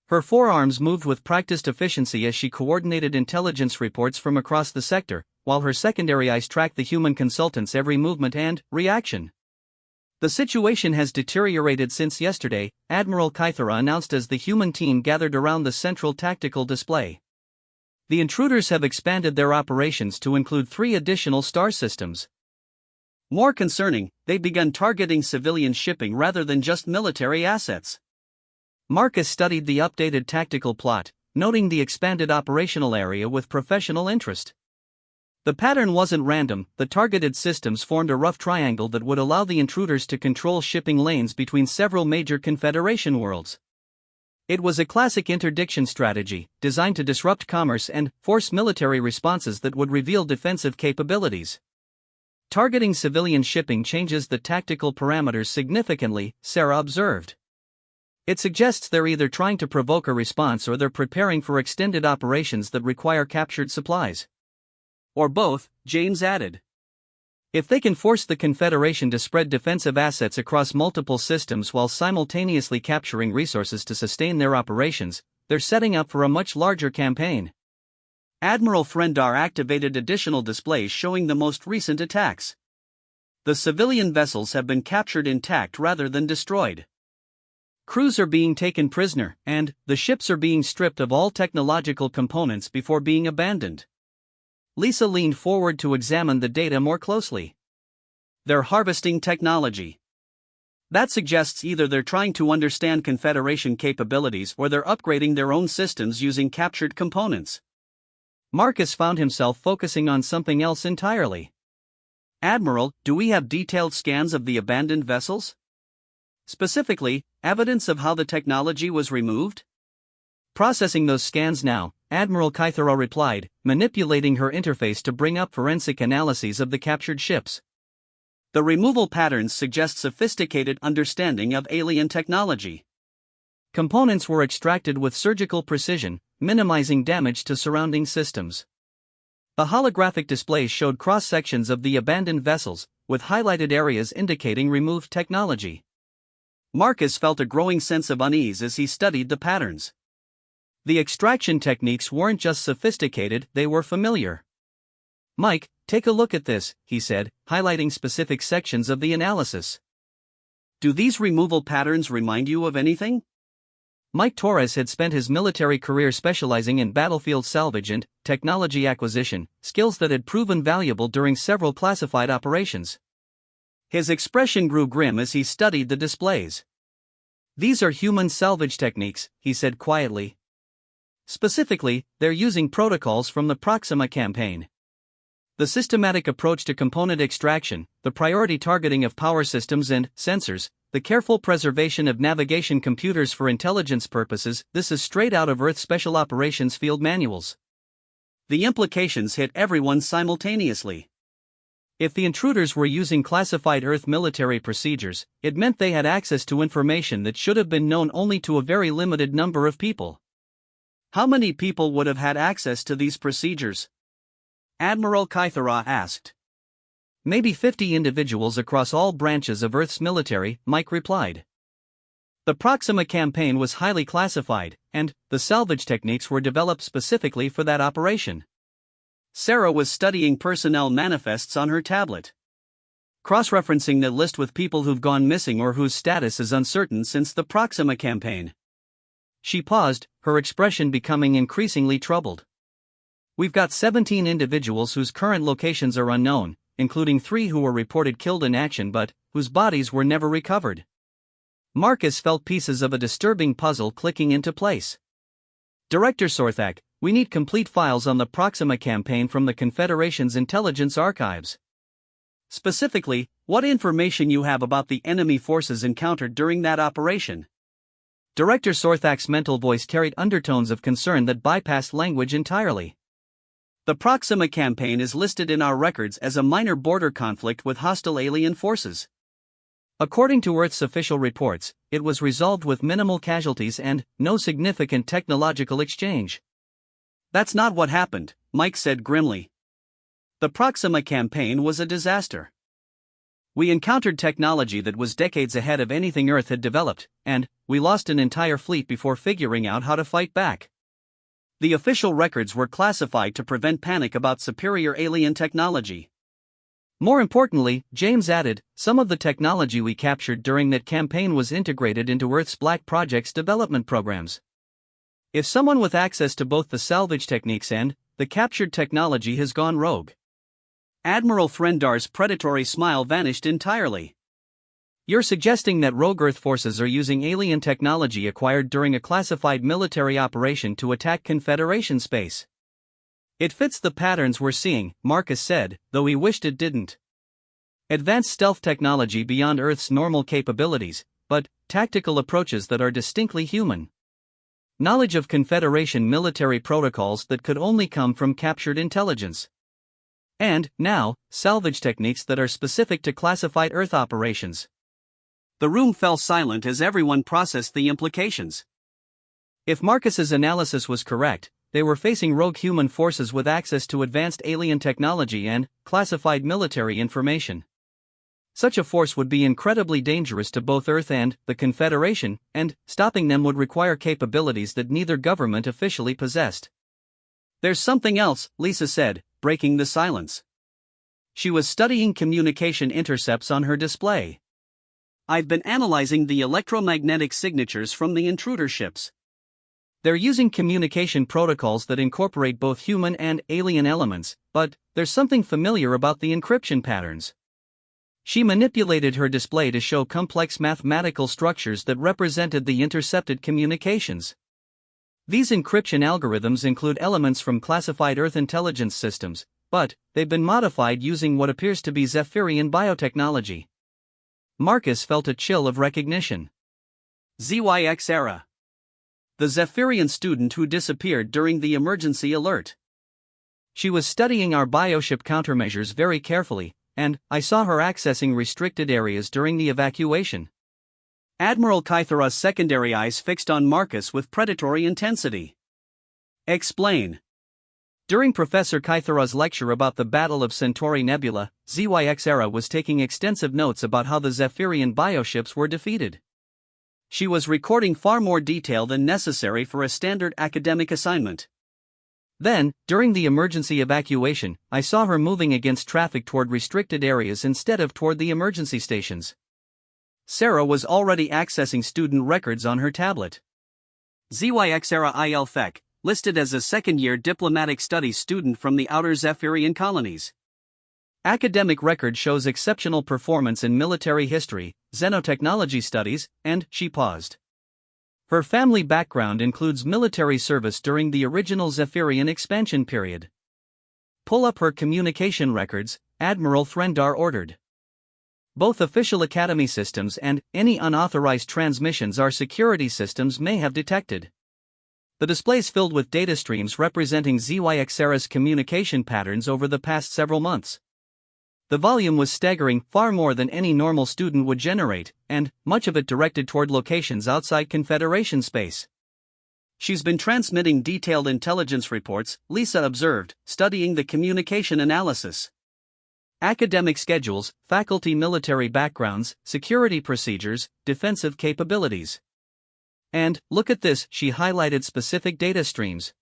Her forearms moved with practiced efficiency as she coordinated intelligence reports from across the sector, while her secondary eyes tracked the human consultant's every movement and reaction. "The situation has deteriorated since yesterday," Admiral Kythera announced as the human team gathered around the central tactical display. "The intruders have expanded their operations to include 3 additional star systems. More concerning, they've begun targeting civilian shipping rather than just military assets." Marcus studied the updated tactical plot, noting the expanded operational area with professional interest. The pattern wasn't random. The targeted systems formed a rough triangle that would allow the intruders to control shipping lanes between several major Confederation worlds. It was a classic interdiction strategy, designed to disrupt commerce and force military responses that would reveal defensive capabilities. Targeting civilian shipping changes the tactical parameters significantly, Sarah observed. It suggests they're either trying to provoke a response or they're preparing for extended operations that require captured supplies. Or both, James added. If they can force the Confederation to spread defensive assets across multiple systems while simultaneously capturing resources to sustain their operations, they're setting up for a much larger campaign. Admiral Threndar activated additional displays showing the most recent attacks. The civilian vessels have been captured intact rather than destroyed. Crews are being taken prisoner, and the ships are being stripped of all technological components before being abandoned. Lisa leaned forward to examine the data more closely. They're harvesting technology. That suggests either they're trying to understand Confederation capabilities or they're upgrading their own systems using captured components. Marcus found himself focusing on something else entirely. "Admiral, do we have detailed scans of the abandoned vessels? Specifically, evidence of how the technology was removed?" "Processing those scans now," Admiral Kythera replied, manipulating her interface to bring up forensic analyses of the captured ships. The removal patterns suggest sophisticated understanding of alien technology. Components were extracted with surgical precision, minimizing damage to surrounding systems. The holographic displays showed cross-sections of the abandoned vessels, with highlighted areas indicating removed technology. Marcus felt a growing sense of unease as he studied the patterns. The extraction techniques weren't just sophisticated, they were familiar. "Mike, take a look at this," he said, highlighting specific sections of the analysis. "Do these removal patterns remind you of anything?" Mike Torres had spent his military career specializing in battlefield salvage and technology acquisition, skills that had proven valuable during several classified operations. His expression grew grim as he studied the displays. "These are human salvage techniques," he said quietly. "Specifically, they're using protocols from the Proxima campaign. The systematic approach to component extraction, the priority targeting of power systems and sensors, the careful preservation of navigation computers for intelligence purposes, this is straight out of Earth Special Operations field manuals." The implications hit everyone simultaneously. If the intruders were using classified Earth military procedures, it meant they had access to information that should have been known only to a very limited number of people. How many people would have had access to these procedures? Admiral Kythera asked. Maybe 50 individuals across all branches of Earth's military, Mike replied. The Proxima campaign was highly classified, and the salvage techniques were developed specifically for that operation. Sarah was studying personnel manifests on her tablet, cross-referencing the list with people who've gone missing or whose status is uncertain since the Proxima campaign. She paused, her expression becoming increasingly troubled. We've got 17 individuals whose current locations are unknown, including 3 who were reported killed in action but whose bodies were never recovered. Marcus felt pieces of a disturbing puzzle clicking into place. Director Sorthak, we need complete files on the Proxima campaign from the Confederation's intelligence archives. Specifically, what information you have about the enemy forces encountered during that operation. Director Sorthak's mental voice carried undertones of concern that bypassed language entirely. The Proxima campaign is listed in our records as a minor border conflict with hostile alien forces. According to Earth's official reports, it was resolved with minimal casualties and no significant technological exchange. That's not what happened, Mike said grimly. The Proxima campaign was a disaster. We encountered technology that was decades ahead of anything Earth had developed, and we lost an entire fleet before figuring out how to fight back. The official records were classified to prevent panic about superior alien technology. More importantly, James added, some of the technology we captured during that campaign was integrated into Earth's Black Project's development programs. If someone with access to both the salvage techniques and the captured technology has gone rogue. Admiral Threndar's predatory smile vanished entirely. You're suggesting that rogue Earth forces are using alien technology acquired during a classified military operation to attack Confederation space. It fits the patterns we're seeing, Marcus said, though he wished it didn't. Advanced stealth technology beyond Earth's normal capabilities, but tactical approaches that are distinctly human. Knowledge of Confederation military protocols that could only come from captured intelligence. And, now, salvage techniques that are specific to classified Earth operations. The room fell silent as everyone processed the implications. If Marcus's analysis was correct, they were facing rogue human forces with access to advanced alien technology and classified military information. Such a force would be incredibly dangerous to both Earth and the Confederation, and stopping them would require capabilities that neither government officially possessed. There's something else, Lisa said, breaking the silence. She was studying communication intercepts on her display. I've been analyzing the electromagnetic signatures from the intruder ships. They're using communication protocols that incorporate both human and alien elements, but there's something familiar about the encryption patterns. She manipulated her display to show complex mathematical structures that represented the intercepted communications. These encryption algorithms include elements from classified Earth intelligence systems, but they've been modified using what appears to be Zephyrian biotechnology. Marcus felt a chill of recognition. ZYX era. The Zephyrian student who disappeared during the emergency alert. She was studying our bioship countermeasures very carefully, and I saw her accessing restricted areas during the evacuation. Admiral Kythera's secondary eyes fixed on Marcus with predatory intensity. Explain. During Professor Kythera's lecture about the Battle of Centauri Nebula, ZYX era was taking extensive notes about how the Zephyrian bioships were defeated. She was recording far more detail than necessary for a standard academic assignment. Then, during the emergency evacuation, I saw her moving against traffic toward restricted areas instead of toward the emergency stations. Sarah was already accessing student records on her tablet. ZYX era IL Thek, listed as a second-year diplomatic studies student from the outer Zephyrian colonies. Academic record shows exceptional performance in military history, xenotechnology studies, and she paused. Her family background includes military service during the original Zephyrian expansion period. Pull up her communication records, Admiral Threndar ordered. Both official Academy systems and any unauthorized transmissions our security systems may have detected. The displays filled with data streams representing ZYX era's communication patterns over the past several months. The volume was staggering, far more than any normal student would generate, and much of it directed toward locations outside Confederation space. "She's been transmitting detailed intelligence reports," Lisa observed, studying the communication analysis. "Academic schedules, faculty military backgrounds, security procedures, defensive capabilities. And, look at this," she highlighted specific data streams.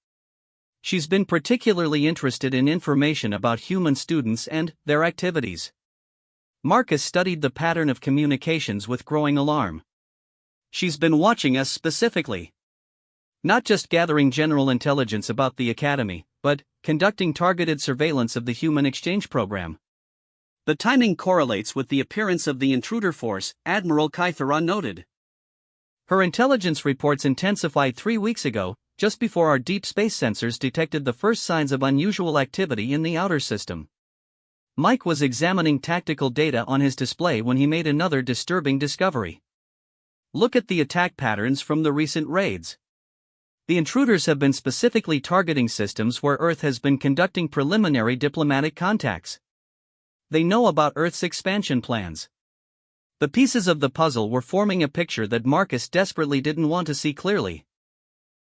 "She's been particularly interested in information about human students and their activities." Marcus studied the pattern of communications with growing alarm. "She's been watching us specifically. Not just gathering general intelligence about the Academy, but conducting targeted surveillance of the human exchange program. The timing correlates with the appearance of the intruder force," Admiral Kythera noted. "Her intelligence reports intensified 3 weeks ago, just before our deep space sensors detected the first signs of unusual activity in the outer system." Mike was examining tactical data on his display when he made another disturbing discovery. "Look at the attack patterns from the recent raids. The intruders have been specifically targeting systems where Earth has been conducting preliminary diplomatic contacts. They know about Earth's expansion plans." The pieces of the puzzle were forming a picture that Marcus desperately didn't want to see clearly.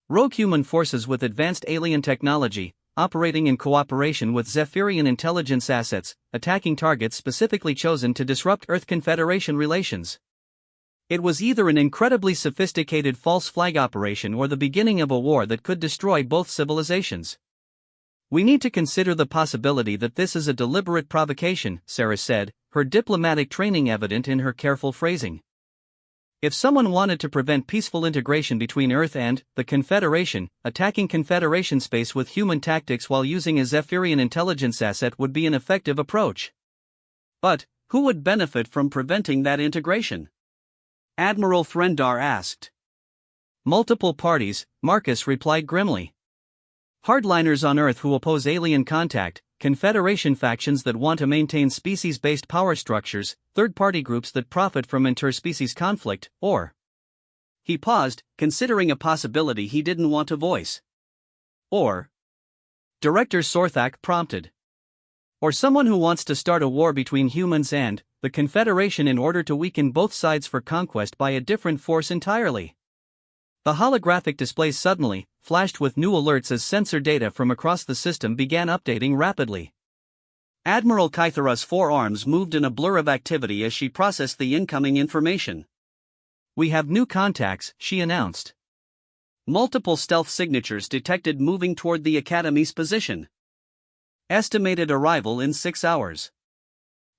Rogue human forces with advanced alien technology, operating in cooperation with Zephyrian intelligence assets, attacking targets specifically chosen to disrupt Earth Confederation relations. It was either an incredibly sophisticated false flag operation or the beginning of a war that could destroy both civilizations. "We need to consider the possibility that this is a deliberate provocation," Sarah said, her diplomatic training evident in her careful phrasing. "If someone wanted to prevent peaceful integration between Earth and the Confederation, attacking Confederation space with human tactics while using a Zephyrian intelligence asset would be an effective approach. But who would benefit from preventing that integration?" Admiral Threndar asked. "Multiple parties," Marcus replied grimly. "Hardliners on Earth who oppose alien contact, Confederation factions that want to maintain species-based power structures, third-party groups that profit from interspecies conflict, or..." He paused, considering a possibility he didn't want to voice. "Or..." Director Sorthak prompted. "Or someone who wants to start a war between humans and the Confederation in order to weaken both sides for conquest by a different force entirely." The holographic displays suddenly flashed with new alerts as sensor data from across the system began updating rapidly. Admiral Kythera's forearms moved in a blur of activity as she processed the incoming information. "We have new contacts," she announced. "Multiple stealth signatures detected moving toward the Academy's position. Estimated arrival in 6 hours."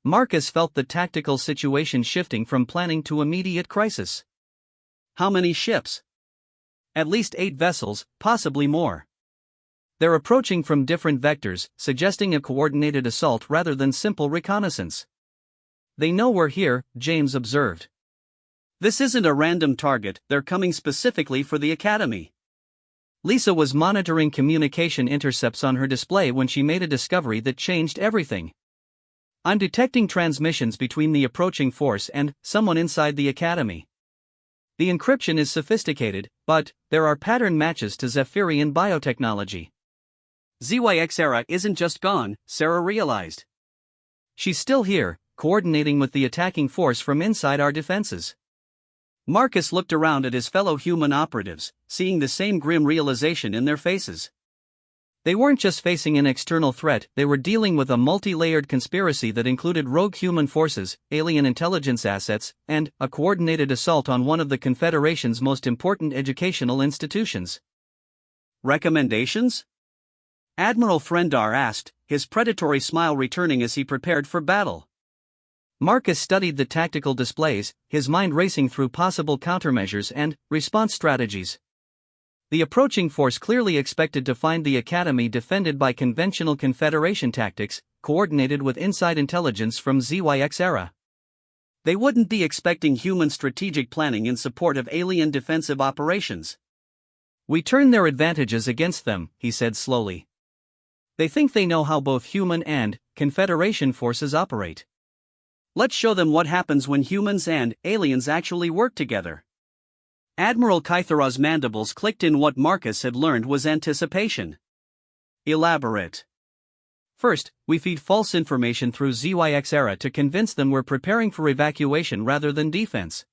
Marcus felt the tactical situation shifting from planning to immediate crisis. "How many ships?" "At least 8 vessels, possibly more. They're approaching from different vectors, suggesting a coordinated assault rather than simple reconnaissance." "They know we're here," James observed. "This isn't a random target, they're coming specifically for the Academy." Lisa was monitoring communication intercepts on her display when she made a discovery that changed everything. "I'm detecting transmissions between the approaching force and someone inside the Academy. The encryption is sophisticated, but there are pattern matches to Zephyrian biotechnology." ZYX era isn't just gone, Sarah realized. "She's still here, coordinating with the attacking force from inside our defenses." Marcus looked around at his fellow human operatives, seeing the same grim realization in their faces. They weren't just facing an external threat, they were dealing with a multi-layered conspiracy that included rogue human forces, alien intelligence assets, and a coordinated assault on one of the Confederation's most important educational institutions. "Recommendations?" Admiral Threndar asked, his predatory smile returning as he prepared for battle. Marcus studied the tactical displays, his mind racing through possible countermeasures and response strategies. The approaching force clearly expected to find the Academy defended by conventional Confederation tactics, coordinated with inside intelligence from ZYX era. They wouldn't be expecting human strategic planning in support of alien defensive operations. "We turn their advantages against them," he said slowly. "They think they know how both human and Confederation forces operate. Let's show them what happens when humans and aliens actually work together." Admiral Kythera's mandibles clicked in. What Marcus had learned was anticipation. Elaborate. First, we feed false information through ZYX era to convince them we're preparing for evacuation rather than defense.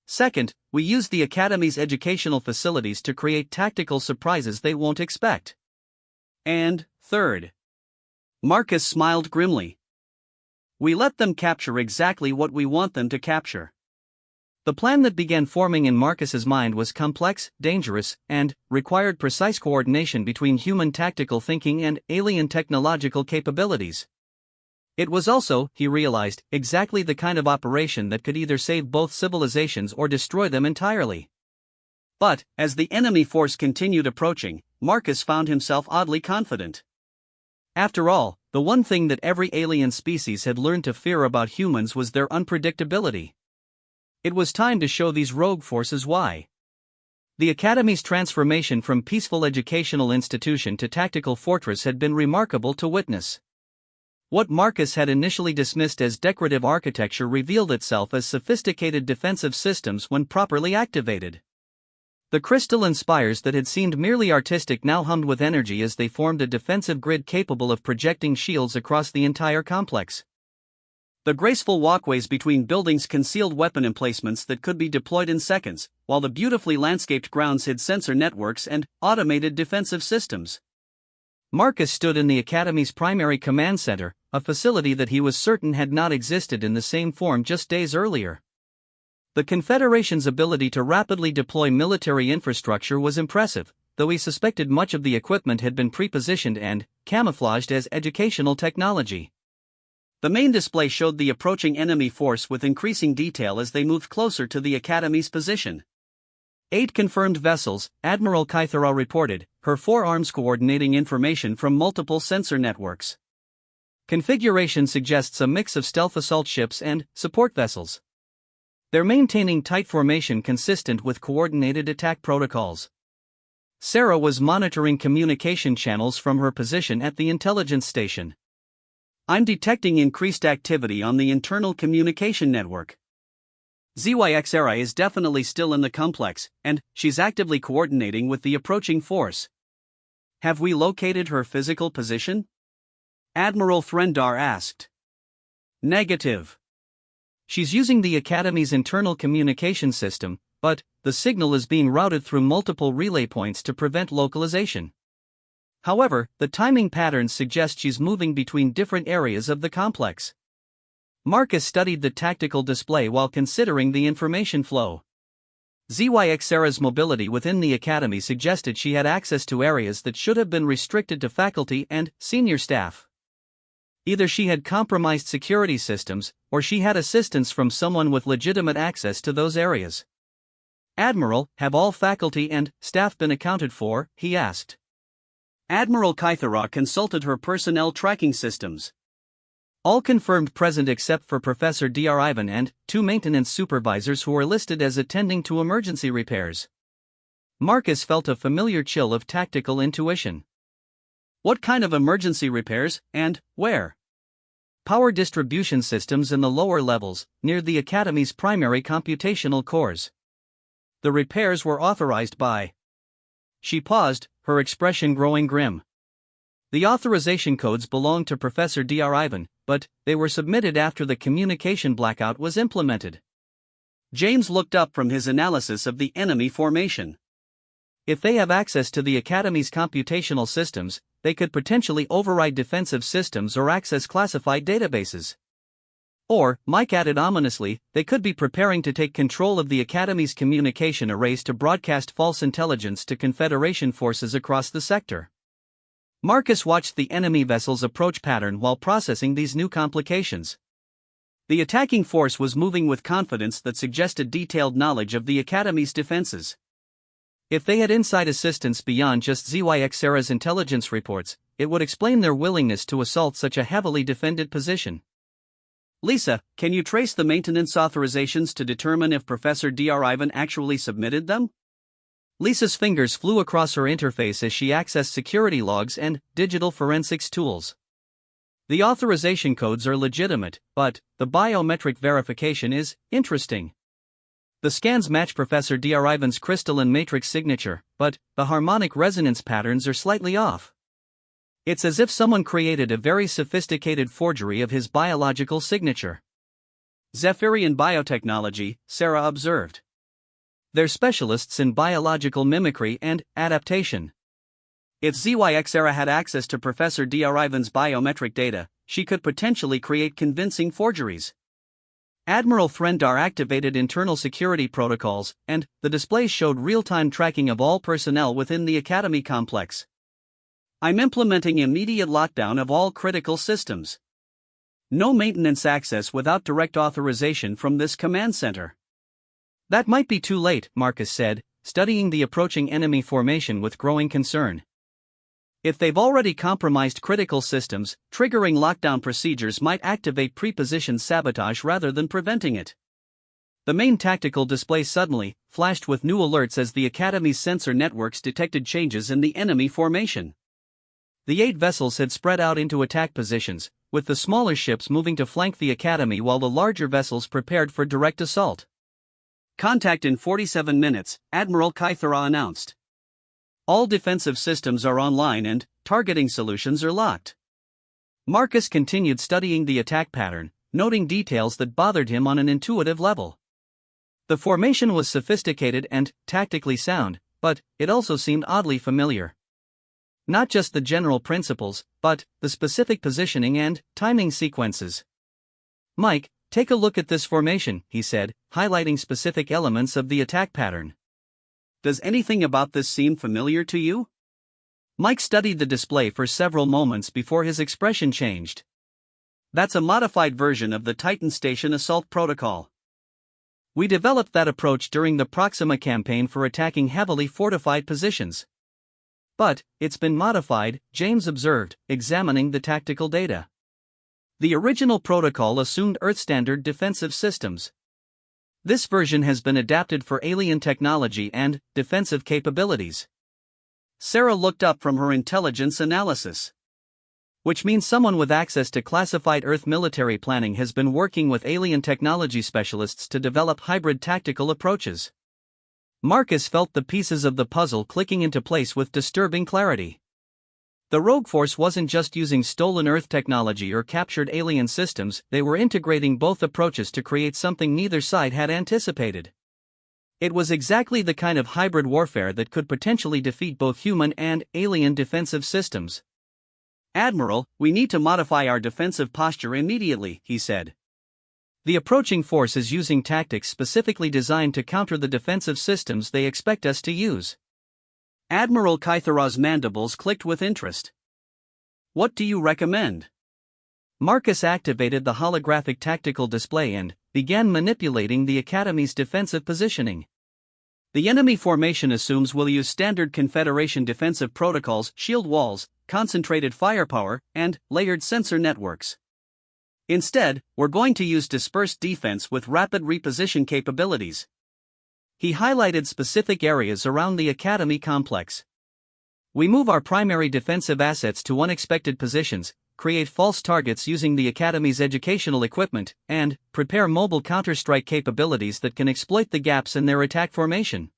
Second, we use the Academy's educational facilities to create tactical surprises they won't expect. And, third. Marcus smiled grimly. We let them capture exactly what we want them to capture. The plan that began forming in Marcus's mind was complex, dangerous, and required precise coordination between human tactical thinking and alien technological capabilities. It was also, he realized, exactly the kind of operation that could either save both civilizations or destroy them entirely. But, as the enemy force continued approaching, Marcus found himself oddly confident. After all, the one thing that every alien species had learned to fear about humans was their unpredictability. It was time to show these rogue forces why. The Academy's transformation from peaceful educational institution to tactical fortress had been remarkable to witness. What Marcus had initially dismissed as decorative architecture revealed itself as sophisticated defensive systems when properly activated. The crystalline spires that had seemed merely artistic now hummed with energy as they formed a defensive grid capable of projecting shields across the entire complex. The graceful walkways between buildings concealed weapon emplacements that could be deployed in seconds, while the beautifully landscaped grounds hid sensor networks and automated defensive systems. Marcus stood in the Academy's primary command center, a facility that he was certain had not existed in the same form just days earlier. The Confederation's ability to rapidly deploy military infrastructure was impressive, though he suspected much of the equipment had been prepositioned and camouflaged as educational technology. The main display showed the approaching enemy force with increasing detail as they moved closer to the Academy's position. 8 confirmed vessels, Admiral Kythera reported, her forearms coordinating information from multiple sensor networks. Configuration suggests a mix of stealth assault ships and support vessels. They're maintaining tight formation consistent with coordinated attack protocols. Sarah was monitoring communication channels from her position at the intelligence station. I'm detecting increased activity on the internal communication network. ZYX era is definitely still in the complex, and she's actively coordinating with the approaching force. Have we located her physical position? Admiral Threndar asked. Negative. She's using the Academy's internal communication system, but the signal is being routed through multiple relay points to prevent localization. However, the timing patterns suggest she's moving between different areas of the complex. Marcus studied the tactical display while considering the information flow. ZYX Sarah's mobility within the Academy suggested she had access to areas that should have been restricted to faculty and senior staff. Either she had compromised security systems, or she had assistance from someone with legitimate access to those areas. Admiral, have all faculty and staff been accounted for? He asked. Admiral Kythera consulted her personnel tracking systems. All confirmed present except for Professor Dr. Ivan and 2 maintenance supervisors who are listed as attending to emergency repairs. Marcus felt a familiar chill of tactical intuition. What kind of emergency repairs, and where? Power distribution systems in the lower levels, near the Academy's primary computational cores. The repairs were authorized by. She paused, her expression growing grim. The authorization codes belonged to Professor Dr. Ivan, but they were submitted after the communication blackout was implemented. James looked up from his analysis of the enemy formation. If they have access to the Academy's computational systems, they could potentially override defensive systems or access classified databases. Or, Mike added ominously, they could be preparing to take control of the Academy's communication arrays to broadcast false intelligence to Confederation forces across the sector. Marcus watched the enemy vessel's approach pattern while processing these new complications. The attacking force was moving with confidence that suggested detailed knowledge of the Academy's defenses. If they had inside assistance beyond just ZYX Sarah's intelligence reports, it would explain their willingness to assault such a heavily defended position. Lisa, can you trace the maintenance authorizations to determine if Professor Dr. Ivan actually submitted them? Lisa's fingers flew across her interface as she accessed security logs and digital forensics tools. The authorization codes are legitimate, but the biometric verification is interesting. The scans match Professor D'Arrivan's crystalline matrix signature, but the harmonic resonance patterns are slightly off. It's as if someone created a very sophisticated forgery of his biological signature. Zephyrian biotechnology, Sarah observed. They're specialists in biological mimicry and adaptation. If ZYX-Era had access to Professor D'Arrivan's biometric data, she could potentially create convincing forgeries. Admiral Threndar activated internal security protocols, and the displays showed real-time tracking of all personnel within the Academy complex. I'm implementing immediate lockdown of all critical systems. No maintenance access without direct authorization from this command center. That might be too late, Marcus said, studying the approaching enemy formation with growing concern. If they've already compromised critical systems, triggering lockdown procedures might activate prepositioned sabotage rather than preventing it. The main tactical display suddenly flashed with new alerts as the Academy's sensor networks detected changes in the enemy formation. The 8 vessels had spread out into attack positions, with the smaller ships moving to flank the Academy while the larger vessels prepared for direct assault. Contact in 47 minutes, Admiral Kythera announced. All defensive systems are online and targeting solutions are locked. Marcus continued studying the attack pattern, noting details that bothered him on an intuitive level. The formation was sophisticated and tactically sound, but it also seemed oddly familiar. Not just the general principles, but the specific positioning and timing sequences. Mike, take a look at this formation, he said, highlighting specific elements of the attack pattern. Does anything about this seem familiar to you? Mike studied the display for several moments before his expression changed. That's a modified version of the Titan Station Assault Protocol. We developed that approach during the Proxima campaign for attacking heavily fortified positions. But it's been modified, James observed, examining the tactical data. The original protocol assumed Earth-standard defensive systems. This version has been adapted for alien technology and defensive capabilities. Sarah looked up from her intelligence analysis. Which means someone with access to classified Earth military planning has been working with alien technology specialists to develop hybrid tactical approaches. Marcus felt the pieces of the puzzle clicking into place with disturbing clarity. The Rogue Force wasn't just using stolen Earth technology or captured alien systems, they were integrating both approaches to create something neither side had anticipated. It was exactly the kind of hybrid warfare that could potentially defeat both human and alien defensive systems. Admiral, we need to modify our defensive posture immediately, he said. The approaching force is using tactics specifically designed to counter the defensive systems they expect us to use. Admiral Kythera's mandibles clicked with interest. What do you recommend? Marcus activated the holographic tactical display and began manipulating the Academy's defensive positioning. The enemy formation assumes we'll use standard Confederation defensive protocols, shield walls, concentrated firepower, and layered sensor networks. Instead, we're going to use dispersed defense with rapid reposition capabilities. He highlighted specific areas around the Academy complex. We move our primary defensive assets to unexpected positions, create false targets using the Academy's educational equipment, and prepare mobile counterstrike capabilities that can exploit the gaps in their attack formation.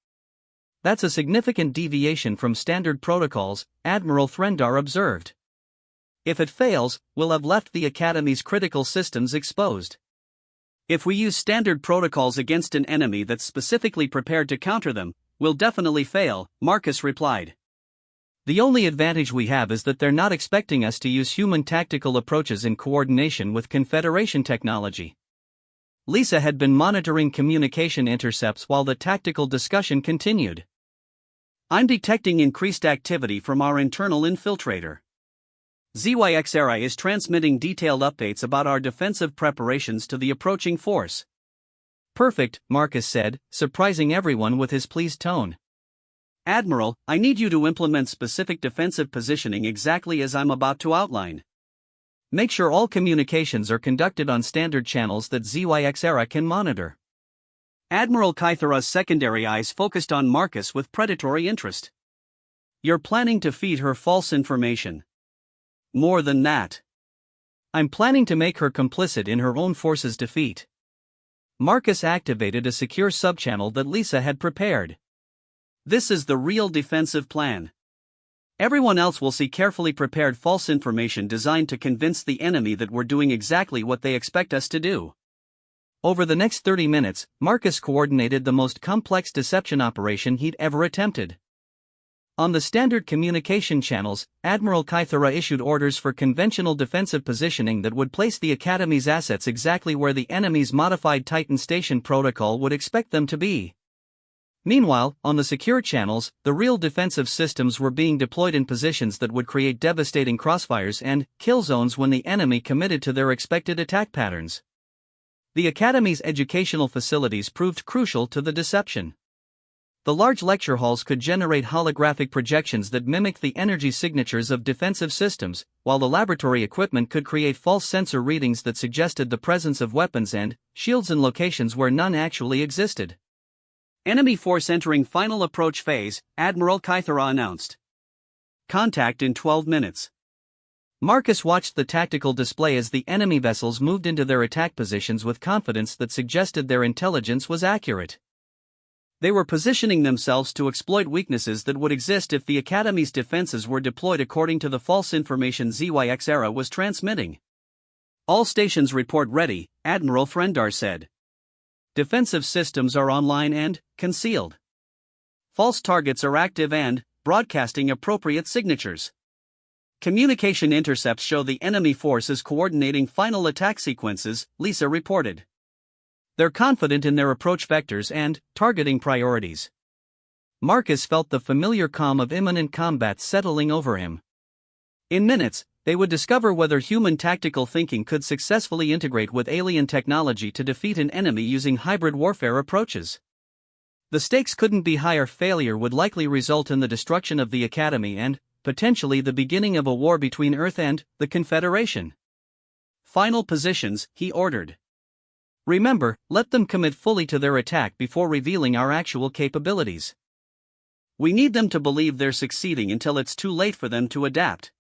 That's a significant deviation from standard protocols, Admiral Threndar observed. If it fails, we'll have left the Academy's critical systems exposed. If we use standard protocols against an enemy that's specifically prepared to counter them, we'll definitely fail, Marcus replied. The only advantage we have is that they're not expecting us to use human tactical approaches in coordination with Confederation technology. Lisa had been monitoring communication intercepts while the tactical discussion continued. I'm detecting increased activity from our internal infiltrator. ZYX-Era is transmitting detailed updates about our defensive preparations to the approaching force. Perfect, Marcus said, surprising everyone with his pleased tone. Admiral, I need you to implement specific defensive positioning exactly as I'm about to outline. Make sure all communications are conducted on standard channels that ZYX-Era can monitor. Admiral Kythera's secondary eyes focused on Marcus with predatory interest. You're planning to feed her false information. More than that. I'm planning to make her complicit in her own force's defeat. Marcus activated a secure subchannel that Lisa had prepared. This is the real defensive plan. Everyone else will see carefully prepared false information designed to convince the enemy that we're doing exactly what they expect us to do. Over the next 30 minutes, Marcus coordinated the most complex deception operation he'd ever attempted. On the standard communication channels, Admiral Kythera issued orders for conventional defensive positioning that would place the Academy's assets exactly where the enemy's modified Titan Station protocol would expect them to be. Meanwhile, on the secure channels, the real defensive systems were being deployed in positions that would create devastating crossfires and kill zones when the enemy committed to their expected attack patterns. The Academy's educational facilities proved crucial to the deception. The large lecture halls could generate holographic projections that mimicked the energy signatures of defensive systems, while the laboratory equipment could create false sensor readings that suggested the presence of weapons and shields in locations where none actually existed. Enemy force entering final approach phase, Admiral Kythera announced. Contact in 12 minutes. Marcus watched the tactical display as the enemy vessels moved into their attack positions with confidence that suggested their intelligence was accurate. They were positioning themselves to exploit weaknesses that would exist if the Academy's defenses were deployed according to the false information ZYX era was transmitting. All stations report ready, Admiral Frendar said. Defensive systems are online and concealed. False targets are active and broadcasting appropriate signatures. Communication intercepts show the enemy force is coordinating final attack sequences, Lisa reported. They're confident in their approach vectors and targeting priorities. Marcus felt the familiar calm of imminent combat settling over him. In minutes, they would discover whether human tactical thinking could successfully integrate with alien technology to defeat an enemy using hybrid warfare approaches. The stakes couldn't be higher. Failure would likely result in the destruction of the Academy and, potentially, the beginning of a war between Earth and the Confederation. Final positions, he ordered. Remember, let them commit fully to their attack before revealing our actual capabilities. We need them to believe they're succeeding until it's too late for them to adapt.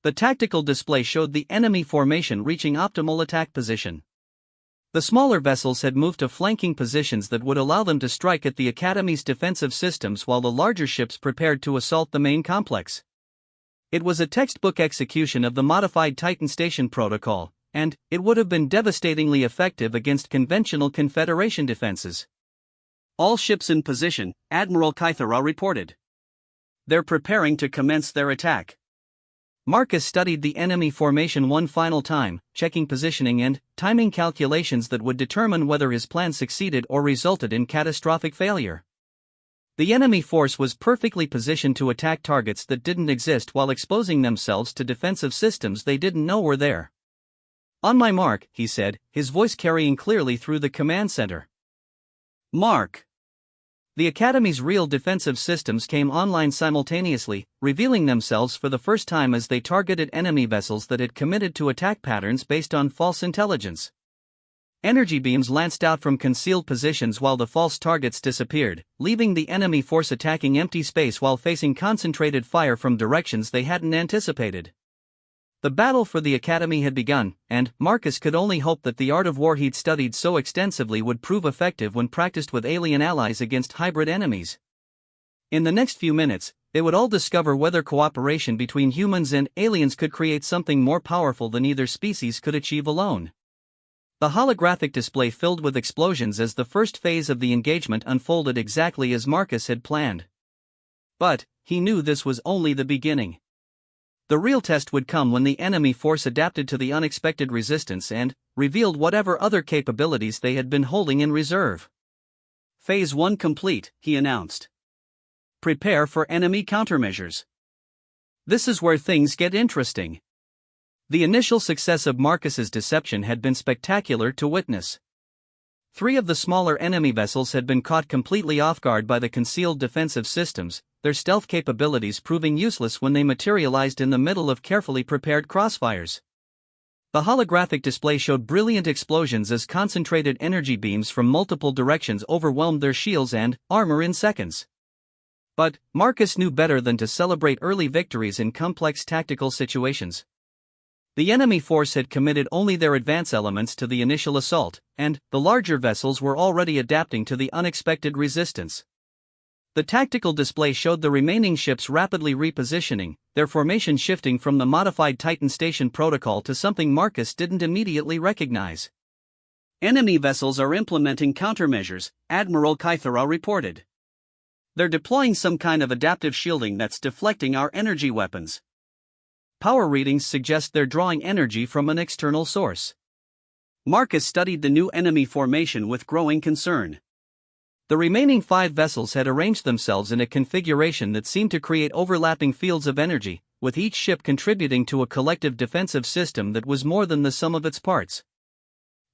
The tactical display showed the enemy formation reaching optimal attack position. The smaller vessels had moved to flanking positions that would allow them to strike at the Academy's defensive systems while the larger ships prepared to assault the main complex. It was a textbook execution of the modified Titan Station protocol, and it would have been devastatingly effective against conventional Confederation defenses. All ships in position, Admiral Kythera reported. They're preparing to commence their attack. Marcus studied the enemy formation one final time, checking positioning and timing calculations that would determine whether his plan succeeded or resulted in catastrophic failure. The enemy force was perfectly positioned to attack targets that didn't exist while exposing themselves to defensive systems they didn't know were there. On my mark, he said, his voice carrying clearly through the command center. Mark. The Academy's real defensive systems came online simultaneously, revealing themselves for the first time as they targeted enemy vessels that had committed to attack patterns based on false intelligence. Energy beams lanced out from concealed positions while the false targets disappeared, leaving the enemy force attacking empty space while facing concentrated fire from directions they hadn't anticipated. The battle for the Academy had begun, and Marcus could only hope that the art of war he'd studied so extensively would prove effective when practiced with alien allies against hybrid enemies. In the next few minutes, they would all discover whether cooperation between humans and aliens could create something more powerful than either species could achieve alone. The holographic display filled with explosions as the first phase of the engagement unfolded exactly as Marcus had planned. But he knew this was only the beginning. The real test would come when the enemy force adapted to the unexpected resistance and revealed whatever other capabilities they had been holding in reserve. Phase 1 complete, he announced. Prepare for enemy countermeasures. This is where things get interesting. The initial success of Marcus's deception had been spectacular to witness. 3 of the smaller enemy vessels had been caught completely off guard by the concealed defensive systems, their stealth capabilities proving useless when they materialized in the middle of carefully prepared crossfires. The holographic display showed brilliant explosions as concentrated energy beams from multiple directions overwhelmed their shields and armor in seconds. But Marcus knew better than to celebrate early victories in complex tactical situations. The enemy force had committed only their advance elements to the initial assault, and the larger vessels were already adapting to the unexpected resistance. The tactical display showed the remaining ships rapidly repositioning, their formation shifting from the modified Titan Station protocol to something Marcus didn't immediately recognize. Enemy vessels are implementing countermeasures, Admiral Kythera reported. They're deploying some kind of adaptive shielding that's deflecting our energy weapons. Power readings suggest they're drawing energy from an external source. Marcus studied the new enemy formation with growing concern. The remaining 5 vessels had arranged themselves in a configuration that seemed to create overlapping fields of energy, with each ship contributing to a collective defensive system that was more than the sum of its parts.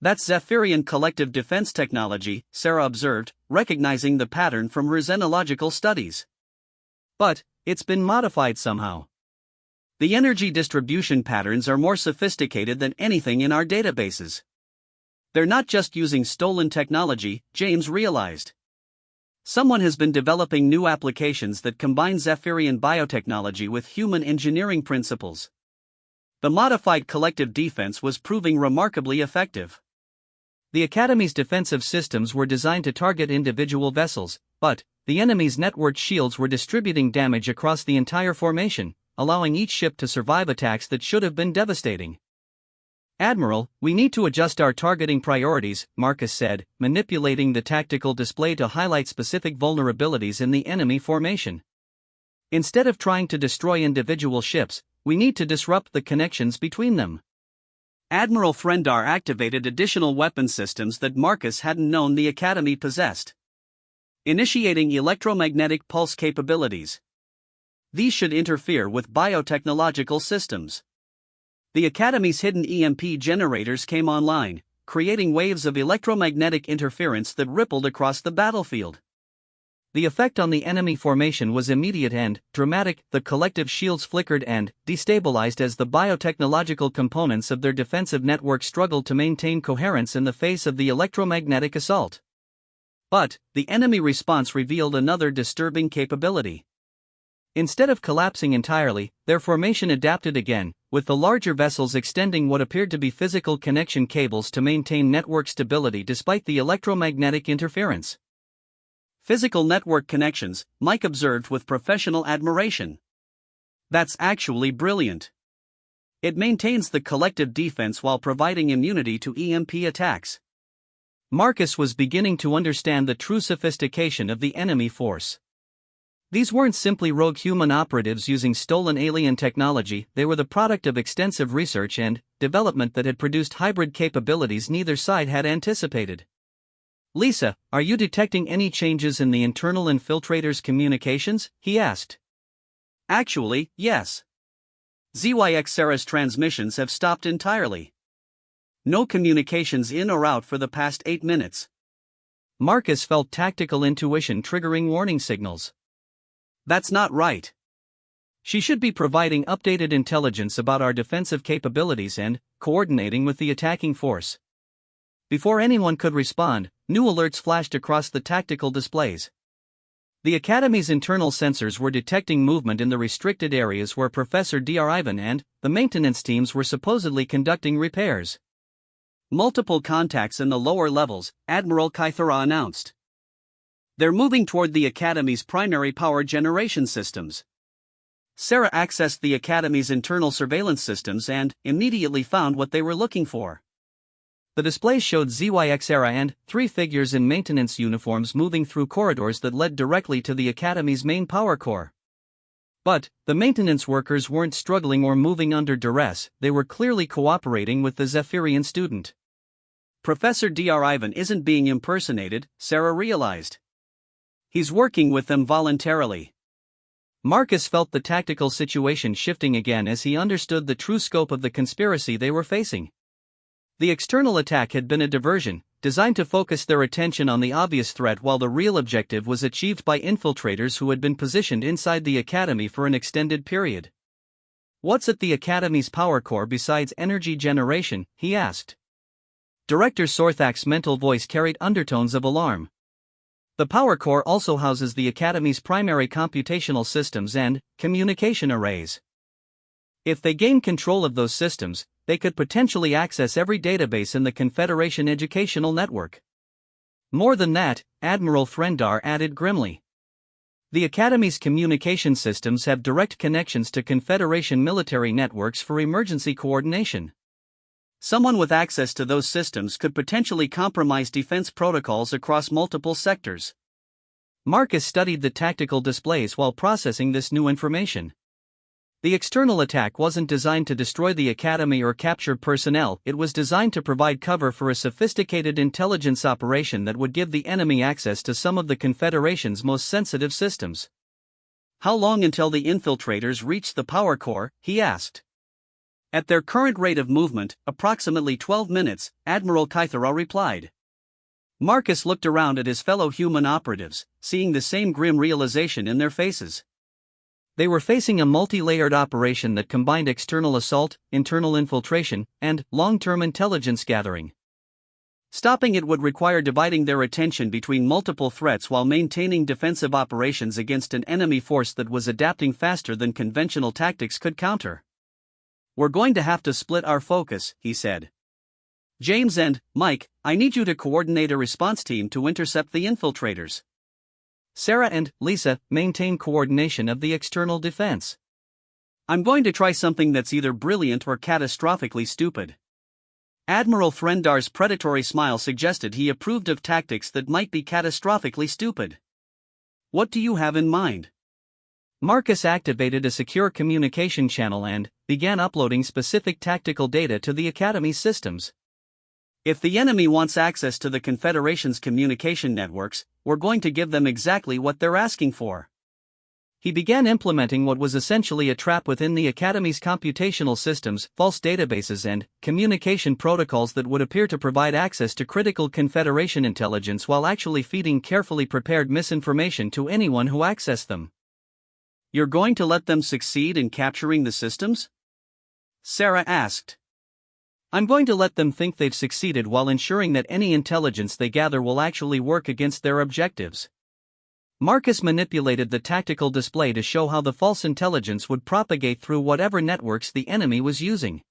That's Zephyrian collective defense technology, Sarah observed, recognizing the pattern from her xenological studies. But it's been modified somehow. The energy distribution patterns are more sophisticated than anything in our databases. They're not just using stolen technology, James realized. Someone has been developing new applications that combine Zephyrian biotechnology with human engineering principles. The modified collective defense was proving remarkably effective. The Academy's defensive systems were designed to target individual vessels, but the enemy's networked shields were distributing damage across the entire formation, allowing each ship to survive attacks that should have been devastating. Admiral, we need to adjust our targeting priorities, Marcus said, manipulating the tactical display to highlight specific vulnerabilities in the enemy formation. Instead of trying to destroy individual ships, we need to disrupt the connections between them. Admiral Frendar activated additional weapon systems that Marcus hadn't known the Academy possessed. Initiating electromagnetic pulse capabilities. These should interfere with biotechnological systems. The Academy's hidden EMP generators came online, creating waves of electromagnetic interference that rippled across the battlefield. The effect on the enemy formation was immediate and dramatic. The collective shields flickered and destabilized as the biotechnological components of their defensive network struggled to maintain coherence in the face of the electromagnetic assault. But the enemy response revealed another disturbing capability. Instead of collapsing entirely, their formation adapted again, with the larger vessels extending what appeared to be physical connection cables to maintain network stability despite the electromagnetic interference. Physical network connections, Mike observed with professional admiration. That's actually brilliant. It maintains the collective defense while providing immunity to EMP attacks. Marcus was beginning to understand the true sophistication of the enemy force. These weren't simply rogue human operatives using stolen alien technology, they were the product of extensive research and development that had produced hybrid capabilities neither side had anticipated. Lisa, are you detecting any changes in the internal infiltrators' communications? He asked. Actually, yes. ZYX Sarah's transmissions have stopped entirely. No communications in or out for the past 8 minutes. Marcus felt tactical intuition triggering warning signals. That's not right. She should be providing updated intelligence about our defensive capabilities and coordinating with the attacking force. Before anyone could respond, new alerts flashed across the tactical displays. The Academy's internal sensors were detecting movement in the restricted areas where Professor Dr. Ivan and the maintenance teams were supposedly conducting repairs. Multiple contacts in the lower levels, Admiral Kythera announced. They're moving toward the Academy's primary power generation systems. Sarah accessed the Academy's internal surveillance systems and immediately found what they were looking for. The display showed ZYX Sarah and 3 figures in maintenance uniforms moving through corridors that led directly to the Academy's main power core. But the maintenance workers weren't struggling or moving under duress, they were clearly cooperating with the Zephyrian student. Professor Dr. Ivan isn't being impersonated, Sarah realized. He's working with them voluntarily. Marcus felt the tactical situation shifting again as he understood the true scope of the conspiracy they were facing. The external attack had been a diversion, designed to focus their attention on the obvious threat while the real objective was achieved by infiltrators who had been positioned inside the Academy for an extended period. What's at the Academy's power core besides energy generation? He asked. Director Sorthak's mental voice carried undertones of alarm. The power core also houses the Academy's primary computational systems and communication arrays. If they gain control of those systems, they could potentially access every database in the Confederation educational network. More than that, Admiral Frendar added grimly. The Academy's communication systems have direct connections to Confederation military networks for emergency coordination. Someone with access to those systems could potentially compromise defense protocols across multiple sectors. Marcus studied the tactical displays while processing this new information. The external attack wasn't designed to destroy the Academy or capture personnel, it was designed to provide cover for a sophisticated intelligence operation that would give the enemy access to some of the Confederation's most sensitive systems. How long until the infiltrators reach the power core? He asked. At their current rate of movement, approximately 12 minutes, Admiral Kythera replied. Marcus looked around at his fellow human operatives, seeing the same grim realization in their faces. They were facing a multi-layered operation that combined external assault, internal infiltration, and long-term intelligence gathering. Stopping it would require dividing their attention between multiple threats while maintaining defensive operations against an enemy force that was adapting faster than conventional tactics could counter. We're going to have to split our focus, he said. James and Mike, I need you to coordinate a response team to intercept the infiltrators. Sarah and Lisa maintain coordination of the external defense. I'm going to try something that's either brilliant or catastrophically stupid. Admiral Frendar's predatory smile suggested he approved of tactics that might be catastrophically stupid. What do you have in mind? Marcus activated a secure communication channel and began uploading specific tactical data to the Academy's systems. If the enemy wants access to the Confederation's communication networks, we're going to give them exactly what they're asking for. He began implementing what was essentially a trap within the Academy's computational systems, false databases and communication protocols that would appear to provide access to critical Confederation intelligence while actually feeding carefully prepared misinformation to anyone who accessed them. You're going to let them succeed in capturing the systems? Sarah asked. I'm going to let them think they've succeeded while ensuring that any intelligence they gather will actually work against their objectives. Marcus manipulated the tactical display to show how the false intelligence would propagate through whatever networks the enemy was using.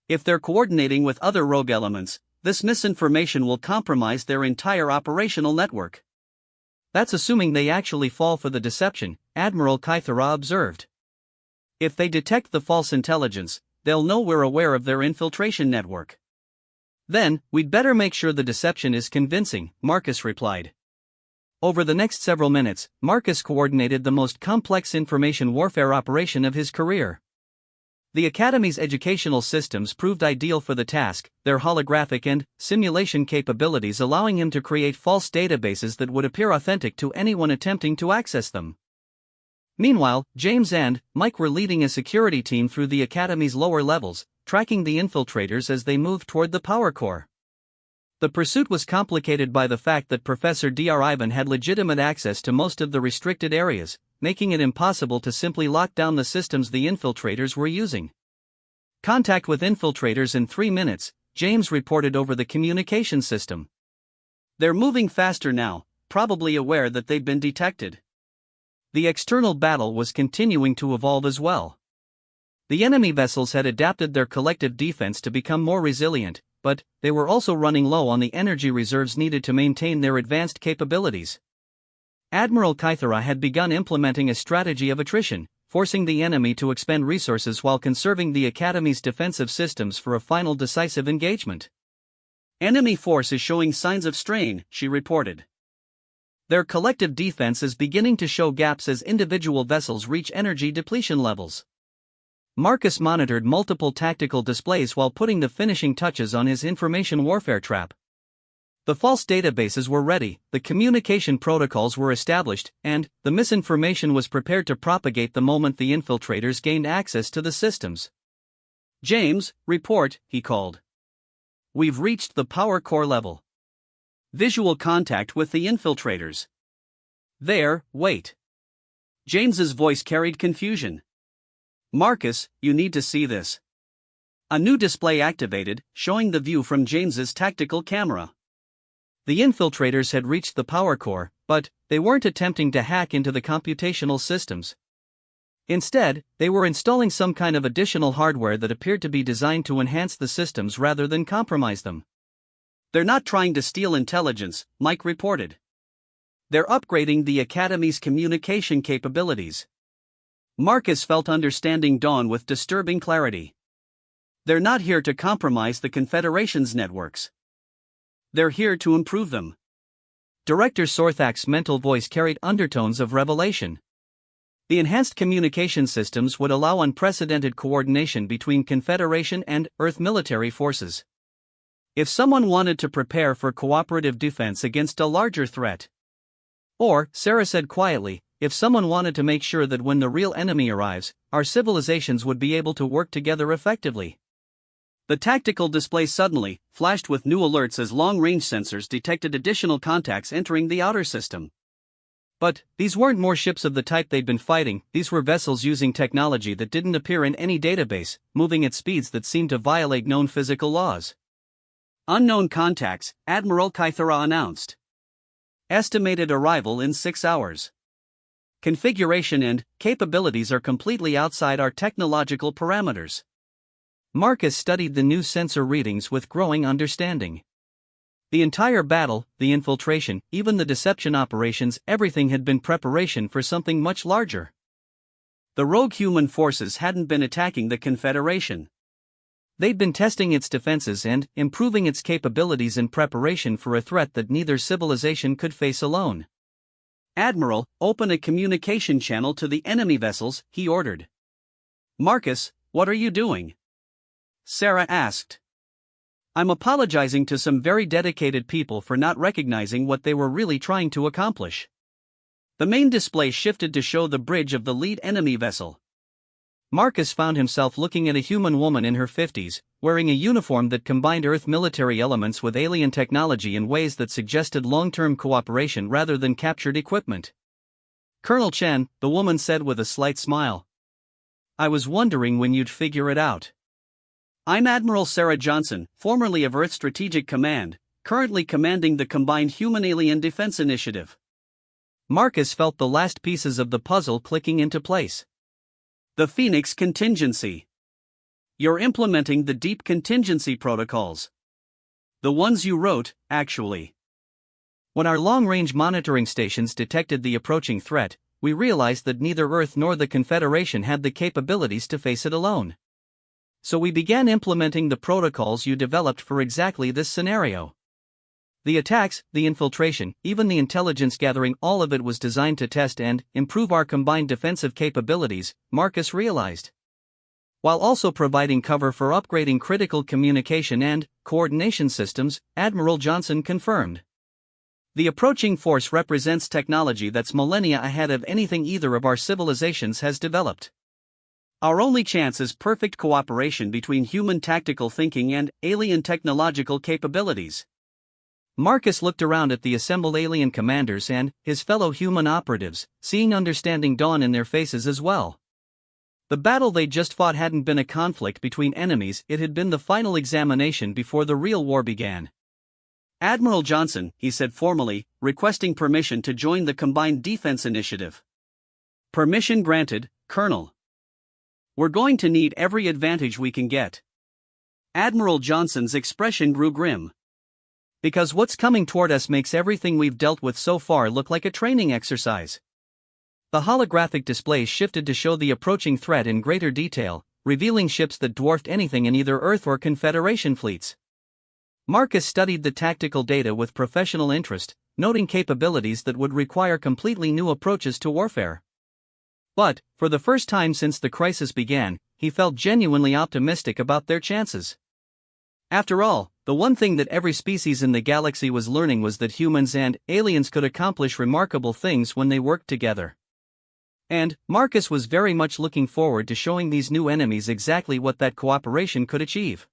If they're coordinating with other rogue elements, this misinformation will compromise their entire operational network. That's assuming they actually fall for the deception, Admiral Kythera observed. If they detect the false intelligence, they'll know we're aware of their infiltration network. Then, we'd better make sure the deception is convincing, Marcus replied. Over the next several minutes, Marcus coordinated the most complex information warfare operation of his career. The Academy's educational systems proved ideal for the task, their holographic and simulation capabilities allowing him to create false databases that would appear authentic to anyone attempting to access them. Meanwhile, James and Mike were leading a security team through the Academy's lower levels, tracking the infiltrators as they moved toward the power core. The pursuit was complicated by the fact that Professor Dr. Ivan had legitimate access to most of the restricted areas, making it impossible to simply lock down the systems the infiltrators were using. Contact with infiltrators in 3 minutes, James reported over the communication system. They're moving faster now, probably aware that they've been detected. The external battle was continuing to evolve as well. The enemy vessels had adapted their collective defense to become more resilient, but they were also running low on the energy reserves needed to maintain their advanced capabilities. Admiral Kythera had begun implementing a strategy of attrition, forcing the enemy to expend resources while conserving the Academy's defensive systems for a final decisive engagement. Enemy force is showing signs of strain, she reported. Their collective defense is beginning to show gaps as individual vessels reach energy depletion levels. Marcus monitored multiple tactical displays while putting the finishing touches on his information warfare trap. The false databases were ready, the communication protocols were established, and the misinformation was prepared to propagate the moment the infiltrators gained access to the systems. James, report, he called. We've reached the power core level. Visual contact with the infiltrators. There, wait. James's voice carried confusion. Marcus, you need to see this. A new display activated, showing the view from James's tactical camera. The infiltrators had reached the power core, but they weren't attempting to hack into the computational systems. Instead, they were installing some kind of additional hardware that appeared to be designed to enhance the systems rather than compromise them. "They're not trying to steal intelligence," Mike reported. "They're upgrading the Academy's communication capabilities." Marcus felt understanding dawn with disturbing clarity. "They're not here to compromise the Confederation's networks. They're here to improve them." Director Sorthak's mental voice carried undertones of revelation. The enhanced communication systems would allow unprecedented coordination between Confederation and Earth military forces. If someone wanted to prepare for cooperative defense against a larger threat. Or, Sarah said quietly, if someone wanted to make sure that when the real enemy arrives, our civilizations would be able to work together effectively. The tactical display suddenly flashed with new alerts as long-range sensors detected additional contacts entering the outer system. But these weren't more ships of the type they'd been fighting, these were vessels using technology that didn't appear in any database, moving at speeds that seemed to violate known physical laws. "Unknown contacts," Admiral Kythera announced. "Estimated arrival in 6 hours. Configuration and capabilities are completely outside our technological parameters." Marcus studied the new sensor readings with growing understanding. The entire battle, the infiltration, even the deception operations, everything had been preparation for something much larger. The rogue human forces hadn't been attacking the Confederation. They'd been testing its defenses and improving its capabilities in preparation for a threat that neither civilization could face alone. "Admiral, open a communication channel to the enemy vessels," he ordered. "Marcus, what are you doing?" Sarah asked. "I'm apologizing to some very dedicated people for not recognizing what they were really trying to accomplish." The main display shifted to show the bridge of the lead enemy vessel. Marcus found himself looking at a human woman in her 50s, wearing a uniform that combined Earth military elements with alien technology in ways that suggested long-term cooperation rather than captured equipment. "Colonel Chen," the woman said with a slight smile. "I was wondering when you'd figure it out." "I'm Admiral Sarah Johnson, formerly of Earth Strategic Command, currently commanding the Combined Human-Alien Defense Initiative." Marcus felt the last pieces of the puzzle clicking into place. "The Phoenix Contingency. You're implementing the deep contingency protocols. The ones you wrote, actually. When our long-range monitoring stations detected the approaching threat, we realized that neither Earth nor the Confederation had the capabilities to face it alone. So we began implementing the protocols you developed for exactly this scenario. The attacks, the infiltration, even the intelligence gathering, all of it was designed to test and improve our combined defensive capabilities," Marcus realized. While also providing cover for upgrading critical communication and coordination systems, Admiral Johnson confirmed. "The approaching force represents technology that's millennia ahead of anything either of our civilizations has developed. Our only chance is perfect cooperation between human tactical thinking and alien technological capabilities." Marcus looked around at the assembled alien commanders and his fellow human operatives, seeing understanding dawn in their faces as well. The battle they'd just fought hadn't been a conflict between enemies, it had been the final examination before the real war began. "Admiral Johnson," he said formally, requesting permission to join the Combined Defense Initiative. "Permission granted, Colonel. We're going to need every advantage we can get." Admiral Johnson's expression grew grim. "Because what's coming toward us makes everything we've dealt with so far look like a training exercise." The holographic displays shifted to show the approaching threat in greater detail, revealing ships that dwarfed anything in either Earth or Confederation fleets. Marcus studied the tactical data with professional interest, noting capabilities that would require completely new approaches to warfare. But, for the first time since the crisis began, he felt genuinely optimistic about their chances. After all, the one thing that every species in the galaxy was learning was that humans and aliens could accomplish remarkable things when they worked together. And Marcus was very much looking forward to showing these new enemies exactly what that cooperation could achieve.